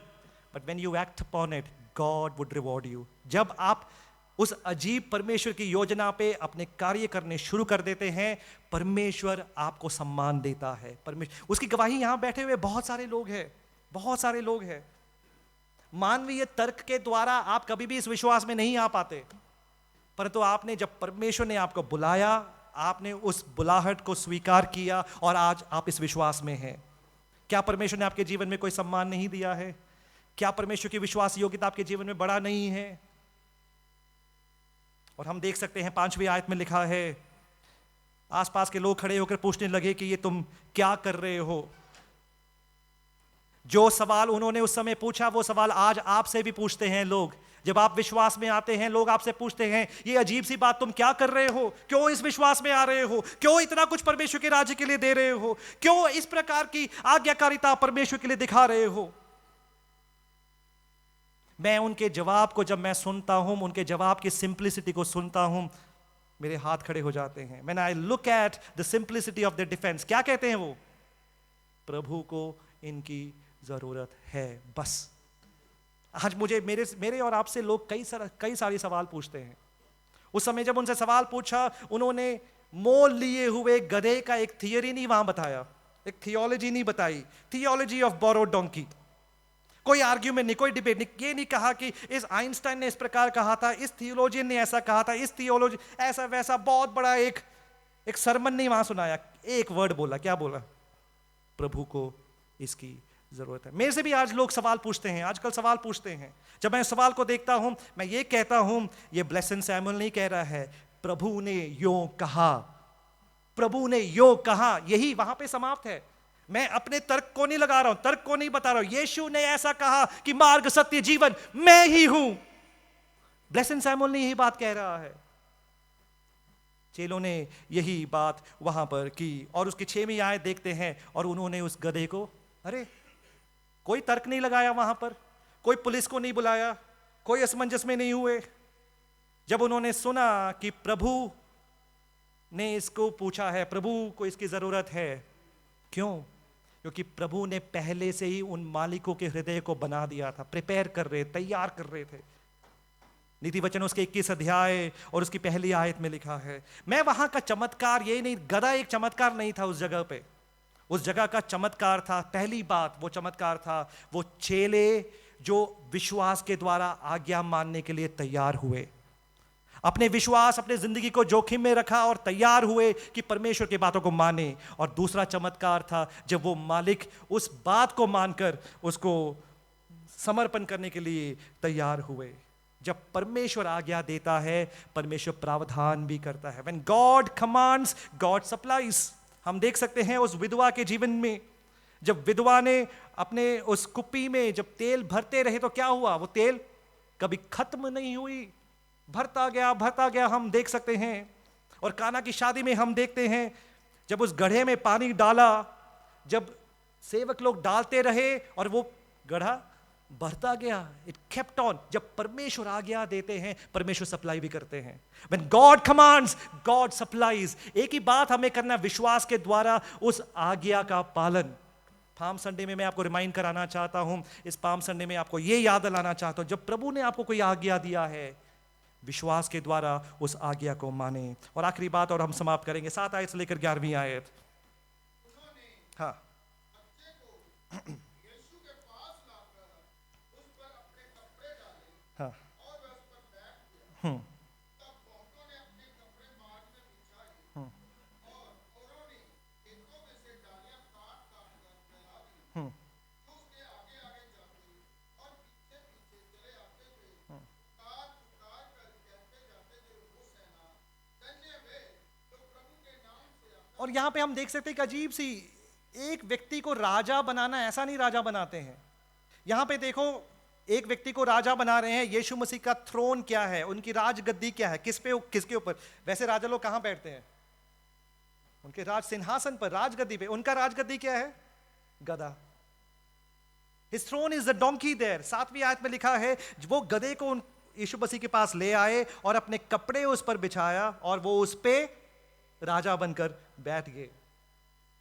but when you act upon it, God would reward you। जब आप उस अजीब परमेश्वर की योजना पे अपने कार्य करने शुरू कर देते हैं, परमेश्वर आपको सम्मान देता है। परमेश्वर, उसकी गवाही यहां बैठे हुए बहुत सारे लोग हैं, बहुत सारे लोग हैं। मानवीय तर्क के द्वारा आप कभी भी इस विश्वास में नहीं आ पाते, परंतु आपने जब परमेश्वर ने आपको बुलाया, आपने उस बुलाहट को स्वीकार किया और आज आप इस विश्वास में हैं। क्या परमेश्वर ने आपके जीवन में कोई सम्मान नहीं दिया है? क्या परमेश्वर की विश्वास योग्यता आपके जीवन में बड़ा नहीं है? और हम देख सकते हैं 5वीं आयत में लिखा है, आसपास के लोग खड़े होकर पूछने लगे कि ये तुम क्या कर रहे हो। जो सवाल उन्होंने उस समय पूछा वो सवाल आज आपसे भी पूछते हैं लोग। जब आप विश्वास में आते हैं, लोग आपसे पूछते हैं ये अजीब सी बात तुम क्या कर रहे हो, क्यों इस विश्वास में आ रहे हो, क्यों इतना कुछ परमेश्वर के राज्य के लिए दे रहे हो, क्यों इस प्रकार की आज्ञाकारिता परमेश्वर के लिए दिखा रहे हो। मैं उनके जवाब को जब मैं सुनता हूं, उनके जवाब की सिंप्लिसिटी को सुनता हूं, मेरे हाथ खड़े हो जाते हैं। When I look at the simplicity of their defense, क्या कहते हैं वो? प्रभु को इनकी जरूरत है बस। आज मुझे मेरे और आपसे लोग कई सारे सवाल पूछते हैं। उस समय जब उनसे सवाल पूछा, उन्होंने मोल लिए हुए गधे का एक थियरी नहीं वहां बताया, एक थियोलॉजी नहीं बताई, थियोलॉजी ऑफ बोरोड डोंकी। कोई आर्ग्यूमेंट नहीं, कोई डिबेट नहीं। ये नहीं कहा कि इस आइंस्टाइन ने इस प्रकार कहा था, इस थियोलॉजियन ने ऐसा कहा था, इस थियोलॉजी ऐसा वैसा बहुत बड़ा एक सरमन नहीं वहां सुनाया। एक वर्ड बोला, क्या बोला? प्रभु को इसकी जरूरत है। मेरे से भी आज लोग सवाल पूछते हैं, आजकल सवाल पूछते हैं। जब मैं सवाल को देखता हूं, मैं ये कहता हूं, ये ब्लेसन सैमुअल नहीं कह रहा है, प्रभु ने यों कहा, प्रभु ने यों कहा, यही वहां पे समाप्त है। मैं अपने तर्क को नहीं लगा रहा हूं, तर्क को नहीं बता रहा हूं। यीशु ने ऐसा कहा कि मार्ग सत्य जीवन मैं ही हूं। ब्लेसन सैमुअल ने यही बात कह रहा है। चेलों ने यही बात वहां पर की और उसकी 6वीं आयत देखते हैं, और उन्होंने उस गधे को, अरे कोई तर्क नहीं लगाया वहां पर, कोई पुलिस को नहीं बुलाया, कोई असमंजस में नहीं हुए। जब उन्होंने सुना कि प्रभु ने इसको पूछा है, प्रभु को इसकी जरूरत है, क्यों? क्योंकि प्रभु ने पहले से ही उन मालिकों के हृदय को बना दिया था, प्रिपेयर कर रहे, तैयार कर रहे थे। नीति वचन उसके 21 अध्याय और उसकी पहली आयत में लिखा है। मैं वहां का चमत्कार ये नहीं, गधा एक चमत्कार नहीं था उस जगह पे। उस जगह का चमत्कार था, पहली बात वो चमत्कार था, वो चेले जो विश्वास के द्वारा आज्ञा मानने के लिए तैयार हुए, अपने विश्वास, अपने जिंदगी को जोखिम में रखा और तैयार हुए कि परमेश्वर की बातों को माने। और दूसरा चमत्कार था जब वो मालिक उस बात को मानकर उसको समर्पण करने के लिए तैयार हुए। जब परमेश्वर आज्ञा देता है, परमेश्वर प्रावधान भी करता है। When God commands, God supplies। हम देख सकते हैं उस विधवा के जीवन में, जब विधवा ने अपने उस कुप्पी में जब तेल भरते रहे तो क्या हुआ? वो तेल कभी खत्म नहीं हुई, भरता गया हम देख सकते हैं। और काना की शादी में हम देखते हैं, जब उस गड्ढे में पानी डाला, जब सेवक लोग डालते रहे और वो गड्ढा बढ़ता गया, इट केप्ट ऑन। जब परमेश्वर आज्ञा देते हैं, परमेश्वर सप्लाई भी करते हैं। When God commands, God supplies। एक ही बात हमें करना, विश्वास के द्वारा उस आज्ञा का पालन। पाम संडे में मैं आपको रिमाइंड कराना चाहता हूं, इस पाम संडे में आपको ये याद दिलाना चाहता हूं, जब प्रभु ने आपको कोई आज्ञा दिया है, विश्वास के द्वारा उस आज्ञा को माने। और आखिरी बात और हम समाप्त करेंगे, 7 आयत से लेकर 11वीं आयत। हाँ, हाँ, और यहां पे हम देख सकते हैं कि अजीब सी, एक व्यक्ति को राजा बनाना, ऐसा नहीं राजा बनाते हैं। यहां पे देखो, एक व्यक्ति को राजा बना रहे हैं। यीशु मसीह का थ्रोन क्या है, उनकी राजगद्दी क्या है, किसके ऊपर? वैसे राजा लोग कहां बैठते हैं? उनके राज सिंहासन पर, राजगद्दी पे। उनका राजगद्दी क्या है? गधा। His throne is the donkey there। 7वीं आयत में लिखा है, वो गधे को यीशु मसीह के पास ले आए और अपने कपड़े उस पर बिछाया और वो उस पे राजा बनकर बैठ गए।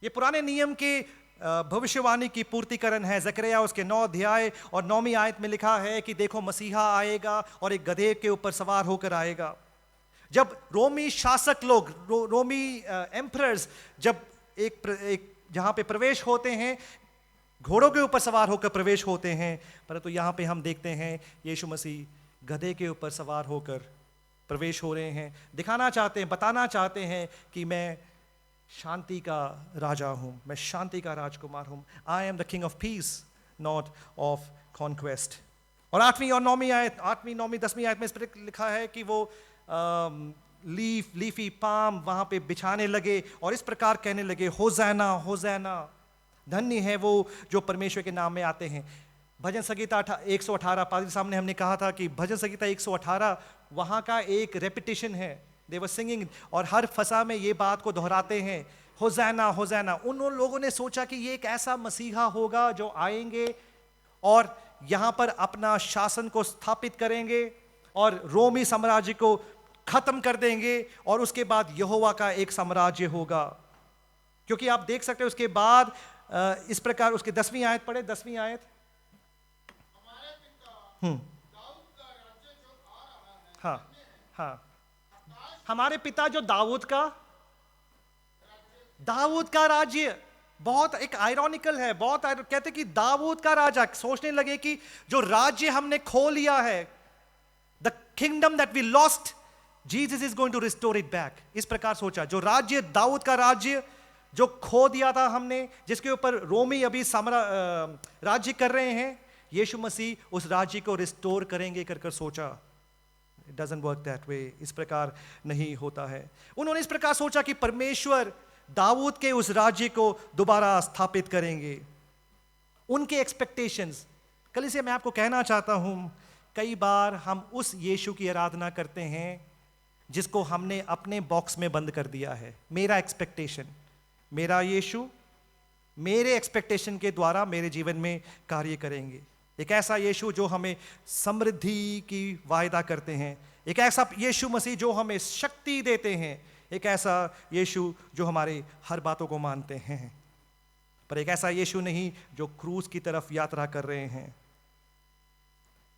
ये पुराने नियम के भविष्यवाणी की पूर्तिकरण है। जकरिया उसके 9 अध्याय और 9वीं आयत में लिखा है कि देखो मसीहा आएगा और एक गधे के ऊपर सवार होकर आएगा। जब रोमी शासक लोग, रोमी एम्परर्स जब एक जहां पे प्रवेश होते हैं, घोड़ों के ऊपर सवार होकर प्रवेश होते हैं, परंतु यहां पे हम देखते हैं यीशु मसीह गधे के ऊपर सवार होकर प्रवेश हो रहे हैं। दिखाना चाहते हैं, बताना चाहते हैं कि मैं शांति का राजा हूं, मैं शांति का राजकुमार हूं। I am the king of peace, not of conquest. और 8वीं और 9वीं आयत, 8वीं 9वीं 10वीं आयत में इस पर लिखा है कि वो लीफी पाम वहां पे बिछाने लगे और इस प्रकार कहने लगे, होज़ैना होज़ैना, धन्य है वो जो परमेश्वर के नाम में आते हैं। भजन संगीता 118, पादरी सामने हमने कहा था कि भजन संगीता 118 वहाँ का एक रेपिटेशन है। दे वर सिंगिंग और हर फसा में ये बात को दोहराते हैं, होज़ैना होज़ैना। उन लोगों ने सोचा कि ये एक ऐसा मसीहा होगा जो आएंगे और यहाँ पर अपना शासन को स्थापित करेंगे और रोमी साम्राज्य को खत्म कर देंगे और उसके बाद यहोवा का एक साम्राज्य होगा। क्योंकि आप देख सकते हैं उसके बाद इस प्रकार, उसके 10वीं आयत पढ़े, 10वीं आयत। हाँ हाँ, हमारे पिता जो दाऊद का राज्य, बहुत एक आयरॉनिकल है, बहुत कहते कि दाऊद का राजा, सोचने लगे कि जो राज्य हमने खो लिया है, the kingdom that we lost, Jesus is going to restore it back. इस प्रकार सोचा, जो राज्य दाऊद का राज्य जो खो दिया था हमने, जिसके ऊपर रोमी अभी राज्य कर रहे हैं, यीशु मसीह उस राज्य को रिस्टोर करेंगे कर सोचा। It doesn't work that way, इस प्रकार नहीं होता है। उन्होंने इस प्रकार सोचा कि परमेश्वर दाऊद के उस राज्य को दोबारा स्थापित करेंगे। उनके एक्सपेक्टेशंस, कल से मैं आपको कहना चाहता हूं, कई बार हम उस यीशु की आराधना करते हैं जिसको हमने अपने बॉक्स में बंद कर दिया है। मेरा एक्सपेक्टेशन, मेरा यीशु मेरे एक्सपेक्टेशन के द्वारा मेरे जीवन में कार्य करेंगे। एक ऐसा यीशु जो हमें समृद्धि की वायदा करते हैं, एक ऐसा यीशु मसीह जो हमें शक्ति देते हैं, एक ऐसा यीशु जो हमारे हर बातों को मानते हैं, पर एक ऐसा यीशु नहीं जो क्रूस की तरफ यात्रा कर रहे हैं।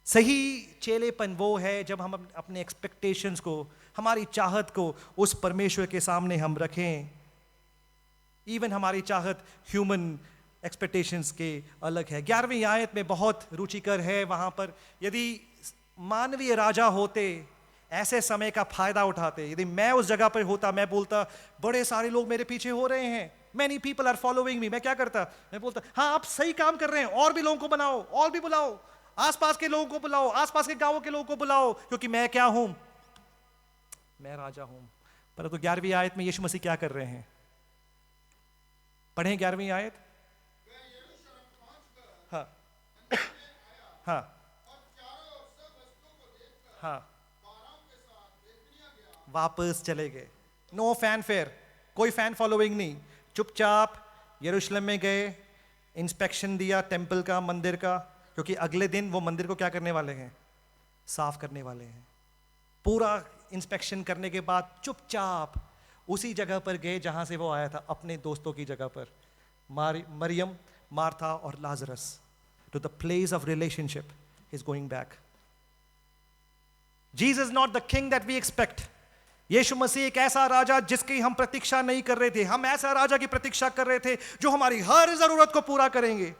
सही चेलेपन वो है जब हम अपने एक्सपेक्टेशंस को, हमारी चाहत को उस परमेश्वर के सामने हम रखें। इवन हमारी चाहत ह्यूमन एक्सपेक्टेशंस के अलग है। 11वीं आयत में बहुत रुचिकर है, वहां पर यदि मानवीय राजा होते, ऐसे समय का फायदा उठाते, यदि मैं उस जगह पर होता, मैं बोलता बड़े सारे लोग मेरे पीछे हो रहे हैं, many people are following me, मैं क्या करता, मैं बोलता हाँ आप सही काम कर रहे हैं, और भी लोगों को बनाओ, और भी बुलाओ, आसपास के लोगों को बुलाओ, आसपास के गांवों के लोगों को बुलाओ, क्योंकि मैं क्या हूं, मैं राजा हूं। परंतु 11वीं आयत में यीशु मसीह क्या कर रहे हैं, पढ़ें 11वीं आयत। हाँ हाँ हाँ, वापस चले गए। नो फैन फेयर, कोई फैन फॉलोइंग नहीं, चुपचाप यरूशलेम में गए, इंस्पेक्शन दिया टेंपल का, मंदिर का, क्योंकि अगले दिन वो मंदिर को क्या करने वाले हैं, साफ करने वाले हैं। पूरा इंस्पेक्शन करने के बाद चुपचाप उसी जगह पर गए जहां से वो आया था, अपने दोस्तों की जगह पर, मरियम, मार्था और Lazarus, to the place of relationship is going back. Jesus not the king that we expect. Yeshu Masih एक ऐसा राजा जिसकी हम प्रतीक्षा नहीं कर रहे थे, हम ऐसा राजा की प्रतीक्षा कर रहे थे जो हमारी हर जरूरत को पूरा करेंगे।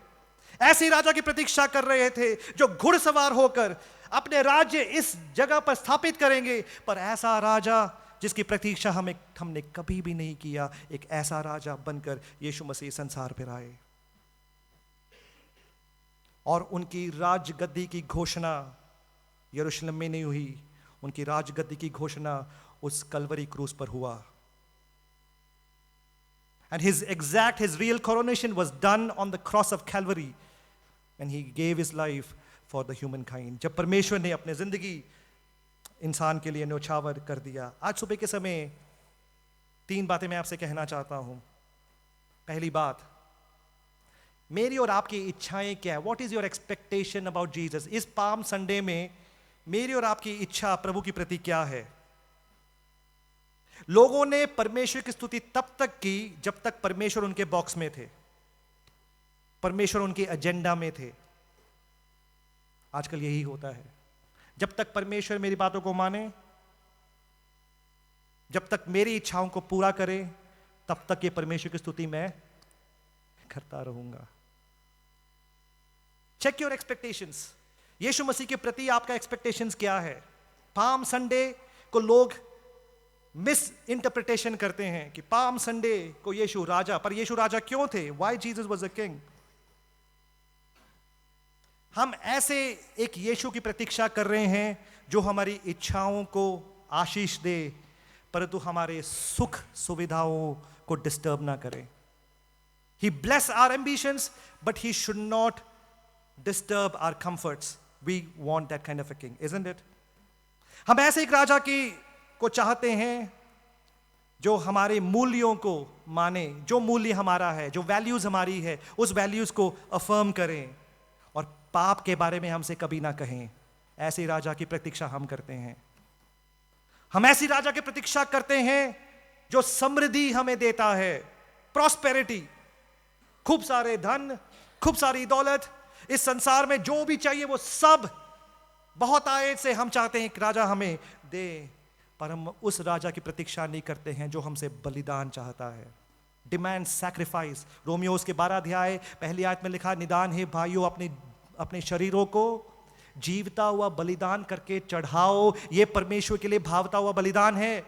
ऐसी राजा की प्रतीक्षा कर रहे थे जो घुड़सवार होकर अपने राज्य इस जगह पर स्थापित करेंगे, पर ऐसा राजा जिसकी प्रतीक्षा हमने कभी भी नहीं किया, एक ऐसा राजा बनकर यीशु मसीह संसार पर आए। और उनकी राजगद्दी की घोषणा यरूशलेम में नहीं हुई, उनकी राजगद्दी की घोषणा उस कलवरी क्रूस पर हुआ। And his real coronation was done on the cross of Calvary when he gave his life for the humankind. जब परमेश्वर ने अपने जिंदगी इंसान के लिए न्यौछावर कर दिया। आज सुबह के समय 3 बातें मैं आपसे कहना चाहता हूं। पहली बात, मेरी और आपकी इच्छाएं क्या है? What is your expectation about Jesus? इस पाम संडे में मेरी और आपकी इच्छा प्रभु की प्रति क्या है? लोगों ने परमेश्वर की स्तुति तब तक की जब तक परमेश्वर उनके बॉक्स में थे, परमेश्वर उनके एजेंडा में थे। आजकल यही होता है, जब तक परमेश्वर मेरी बातों को माने, जब तक मेरी इच्छाओं को पूरा करे, तब तक ये परमेश्वर की स्तुति मैं करता रहूंगा। Check your expectations. Yeshu Masih के प्रति आपका एक्सपेक्टेशंस क्या है? पाम संडे को लोग मिस इंटरप्रिटेशन करते हैं कि पाम संडे को यीशु राजा, पर यीशु राजा क्यों थे? Why Jesus was a king? हम ऐसे एक यीशु की प्रतीक्षा कर रहे हैं जो हमारी इच्छाओं को आशीष दे, परंतु हमारे सुख सुविधाओं को डिस्टर्ब ना करे। He bless our ambitions, but he should not disturb our comforts. We want that kind of a king, isn't it? हम ऐसे एक राजा को चाहते हैं जो हमारे मूल्यों को माने, जो मूल्य हमारा है, जो वैल्यूज हमारी है, उस वैल्यूज को अफर्म करें और पाप के बारे में हमसे कभी ना कहें। ऐसे राजा की प्रतीक्षा हम करते हैं। हम ऐसी राजा की प्रतीक्षा करते हैं जो समृद्धि हमें देता है, प्रॉस्पेरिटी, खूब सारे धन, खूब सारी दौलत, इस संसार में जो भी चाहिए वो सब बहुत आयत से हम चाहते हैं कि राजा हमें दे, पर हम उस राजा की प्रतीक्षा नहीं करते हैं जो हमसे बलिदान चाहता है। Demand sacrifice. रोमियोस के 12 अध्याय पहली आयत में लिखा, निदान है भाइयों, अपने शरीरों को जीवता हुआ बलिदान करके चढ़ाओ, ये परमेश्वर के लिए भावता हुआ बलिदान है।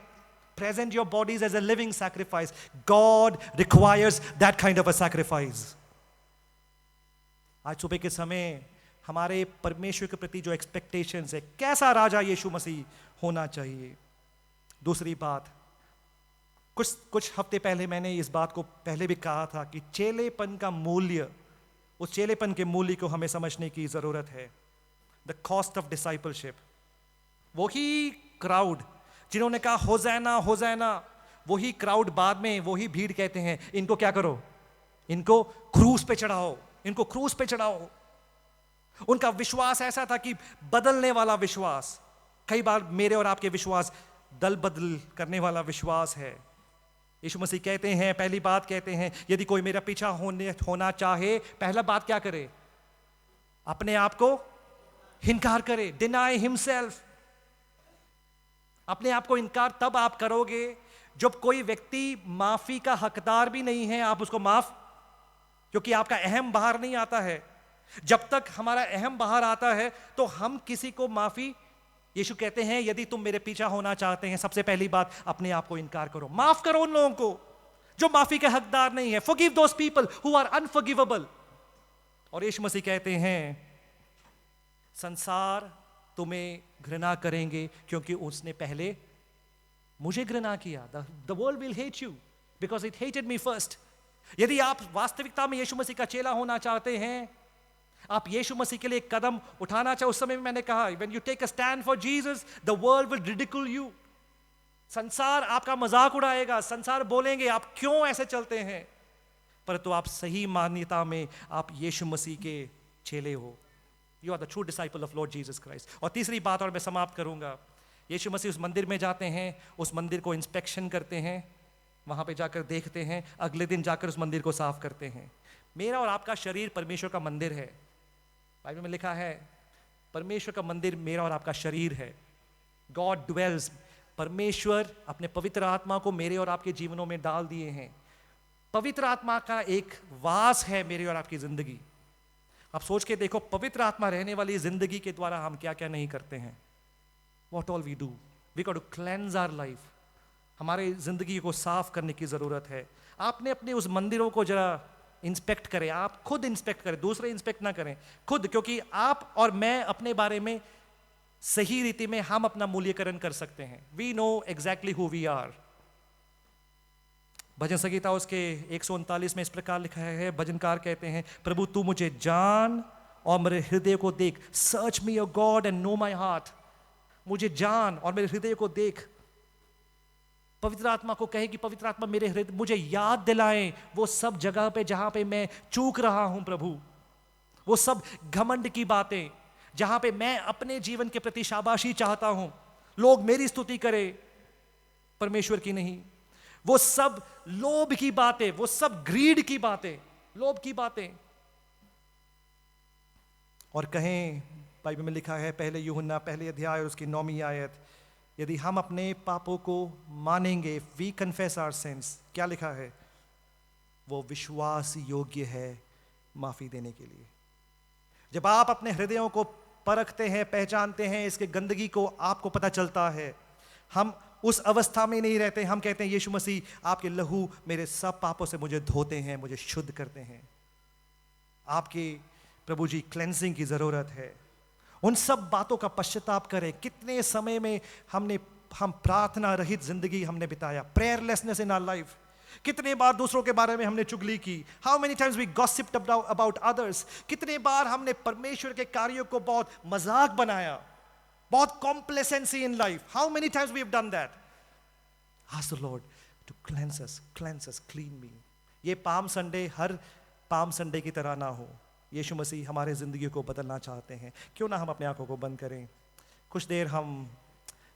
Present your bodies as a living sacrifice. God requires that kind of a sacrifice. आज सुबह के समय हमारे परमेश्वर के प्रति जो एक्सपेक्टेशंस है, कैसा राजा यीशु मसीह होना चाहिए। दूसरी बात, कुछ हफ्ते पहले मैंने इस बात को पहले भी कहा था कि चेलेपन का मूल्य, उस चेलेपन के मूल्य को हमें समझने की जरूरत है। The cost of discipleship. वही क्राउड जिन्होंने कहा होज़ैना होज़ैना, वही क्राउड बाद में, वही भीड़ कहते हैं इनको क्या करो, इनको क्रूस पे चढ़ाओ, इनको क्रूस पे चढ़ाओ। उनका विश्वास ऐसा था कि बदलने वाला विश्वास। कई बार मेरे और आपके विश्वास दल बदल करने वाला विश्वास है। यीशु मसीह कहते हैं, पहली बात कहते हैं, यदि कोई मेरा पीछा होना चाहे, पहला बात क्या करे, अपने आप को इनकार करे, डिनाई हिमसेल्फ। अपने आप को इनकार तब आप करोगे जब कोई व्यक्ति माफी का हकदार भी नहीं है, आप उसको माफ, क्योंकि आपका अहम बाहर नहीं आता है। जब तक हमारा अहम बाहर आता है तो हम किसी को माफी, यीशु कहते हैं यदि तुम मेरे पीछा होना चाहते हैं, सबसे पहली बात अपने आप को इनकार करो, माफ करो उन लोगों को जो माफी के हकदार नहीं है। Forgive those people who are unforgivable. और यीशु मसीह कहते हैं संसार तुम्हें घृणा करेंगे क्योंकि उसने पहले मुझे घृणा किया। The world will hate you because it hated me first. यदि आप वास्तविकता में यीशु मसीह का चेला होना चाहते हैं, आप यीशु मसीह के लिए एक कदम उठाना चाहे, उस समय में मैंने कहा when you take a stand for Jesus the world will ridicule you. संसार आपका मजाक उड़ाएगा, संसार बोलेंगे आप क्यों ऐसे चलते हैं, परंतु आप सही मान्यता में आप यीशु मसीह के चेले हो। You are the true disciple of Lord Jesus Christ. और तीसरी बात, और मैं समाप्त करूंगा, यीशु मसीह उस मंदिर में जाते हैं, उस मंदिर को इंस्पेक्शन करते हैं, वहां पे जाकर देखते हैं, अगले दिन जाकर उस मंदिर को साफ करते हैं। मेरा और आपका शरीर परमेश्वर का मंदिर है। बाइबल में लिखा है परमेश्वर का मंदिर मेरा और आपका शरीर है। गॉड ड्वेल्स, परमेश्वर अपने पवित्र आत्मा को मेरे और आपके जीवनों में डाल दिए हैं। पवित्र आत्मा का एक वास है मेरी और आपकी जिंदगी। आप सोच के देखो, पवित्र आत्मा रहने वाली जिंदगी के द्वारा हम क्या क्या नहीं करते हैं। What all we do, we got to cleanse our life. हमारे जिंदगी को साफ करने की जरूरत है। आपने अपने उस मंदिरों को जरा इंस्पेक्ट करें, आप खुद इंस्पेक्ट करें, दूसरे इंस्पेक्ट ना करें, खुद, क्योंकि आप और मैं अपने बारे में सही रीति में हम अपना मूल्यांकन कर सकते हैं। We know exactly who we are. Bhajan Sangita उसके 139 में इस प्रकार लिखा है, भजनकार कहते हैं, प्रभु तू मुझे जान और मेरे हृदय को देख। Search me your God and know my heart. मुझे जान और मेरे हृदय को देख। पवित्र आत्मा को कहे कि पवित्र आत्मा मेरे हृदय, मुझे याद दिलाएं वो सब जगह पे जहां पे मैं चूक रहा हूं प्रभु, वो सब घमंड की बातें जहां पे मैं अपने जीवन के प्रति शाबाशी चाहता हूं, लोग मेरी स्तुति करें परमेश्वर की नहीं, वो सब लोभ की बातें, वो सब ग्रीड की बातें, लोभ की बातें। और कहें, बाइबल में लिखा है पहले यूहन्ना पहले अध्याय और उसकी 9वीं आयत, यदि हम अपने पापों को मानेंगे, वी कन्फेस आवर सिंस, क्या लिखा है, वो विश्वास योग्य है माफी देने के लिए। जब आप अपने हृदयों को परखते हैं, पहचानते हैं, इसके गंदगी को आपको पता चलता है, हम उस अवस्था में नहीं रहते, हम कहते हैं यीशु मसीह आपके लहू मेरे सब पापों से मुझे धोते हैं, मुझे शुद्ध करते हैं। आपके प्रभु जी क्लेंजिंग की जरूरत है। उन सब बातों का पश्चाताप करें। कितने समय में हम प्रार्थना रहित जिंदगी हमने बिताया, प्रेयरलेसनेस इन आवर लाइफ। कितने बार दूसरों के बारे में हमने चुगली की, how many times we gossiped about others. कितने बार हमने परमेश्वर के कार्यों को बहुत मजाक बनाया, बहुत complacency in life, how many times we have done that. Ask the Lord to cleanse us, clean me. ये पाम संडे हर पाम संडे की तरह ना हो। यीशु मसीह हमारे जिंदगी को बदलना चाहते हैं। क्यों ना हम अपने आंखों को बंद करें, कुछ देर हम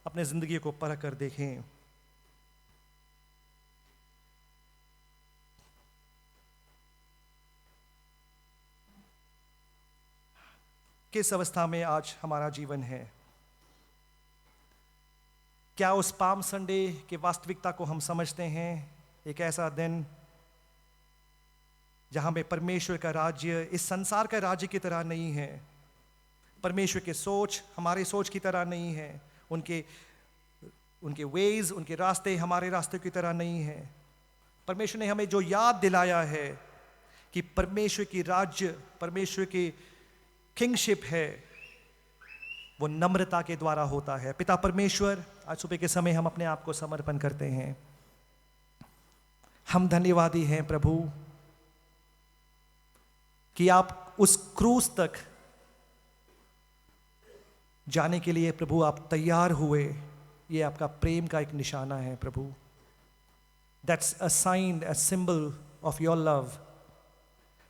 अपने जिंदगी को परख कर देखें। किस अवस्था में आज हमारा जीवन है? क्या उस पाम संडे की वास्तविकता को हम समझते हैं? एक ऐसा दिन जहां पे परमेश्वर का राज्य इस संसार का राज्य की तरह नहीं है। परमेश्वर की सोच हमारी सोच की तरह नहीं है। उनके वेज, उनके रास्ते हमारे रास्ते की तरह नहीं है। परमेश्वर ने हमें जो याद दिलाया है कि परमेश्वर की राज्य, परमेश्वर की किंगशिप है, वो नम्रता के द्वारा होता है। पिता परमेश्वर, आज सुबह के समय हम अपने आप को समर्पण करते हैं। हम धन्यवादी हैं प्रभु कि आप उस क्रूस तक जाने के लिए प्रभु आप तैयार हुए। ये आपका प्रेम का एक निशाना है प्रभु। That's a sign, a symbol of your love.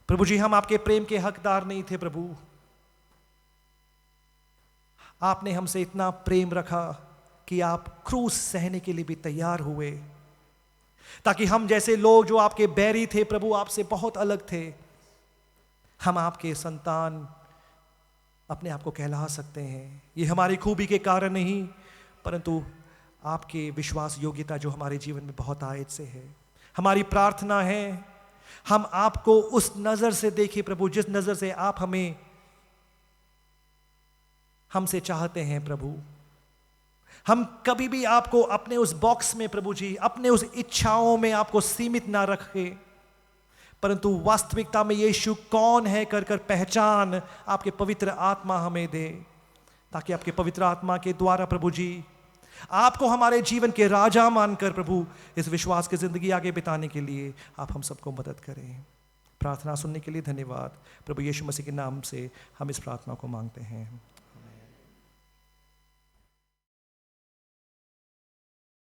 प्रभु जी, हम आपके प्रेम के हकदार नहीं थे प्रभु। आपने हमसे इतना प्रेम रखा कि आप क्रूस सहने के लिए भी तैयार हुए, ताकि हम जैसे लोग जो आपके बैरी थे प्रभु, आपसे बहुत अलग थे, हम आपके संतान अपने आप को कहला सकते हैं। ये हमारी खूबी के कारण नहीं, परंतु आपके विश्वास योग्यता जो हमारे जीवन में बहुत आयत से है। हमारी प्रार्थना है हम आपको उस नजर से देखें प्रभु, जिस नजर से आप हमसे चाहते हैं प्रभु। हम कभी भी आपको अपने उस बॉक्स में प्रभु जी, अपने उस इच्छाओं में आपको सीमित ना रखें, परंतु वास्तविकता में यीशु कौन है कर कर पहचान आपके पवित्र आत्मा हमें दे, ताकि आपके पवित्र आत्मा के द्वारा प्रभु जी आपको हमारे जीवन के राजा मानकर प्रभु इस विश्वास की जिंदगी आगे बिताने के लिए आप हम सबको मदद करें। प्रार्थना सुनने के लिए धन्यवाद। प्रभु यीशु मसीह के नाम से हम इस प्रार्थना को मांगते हैं,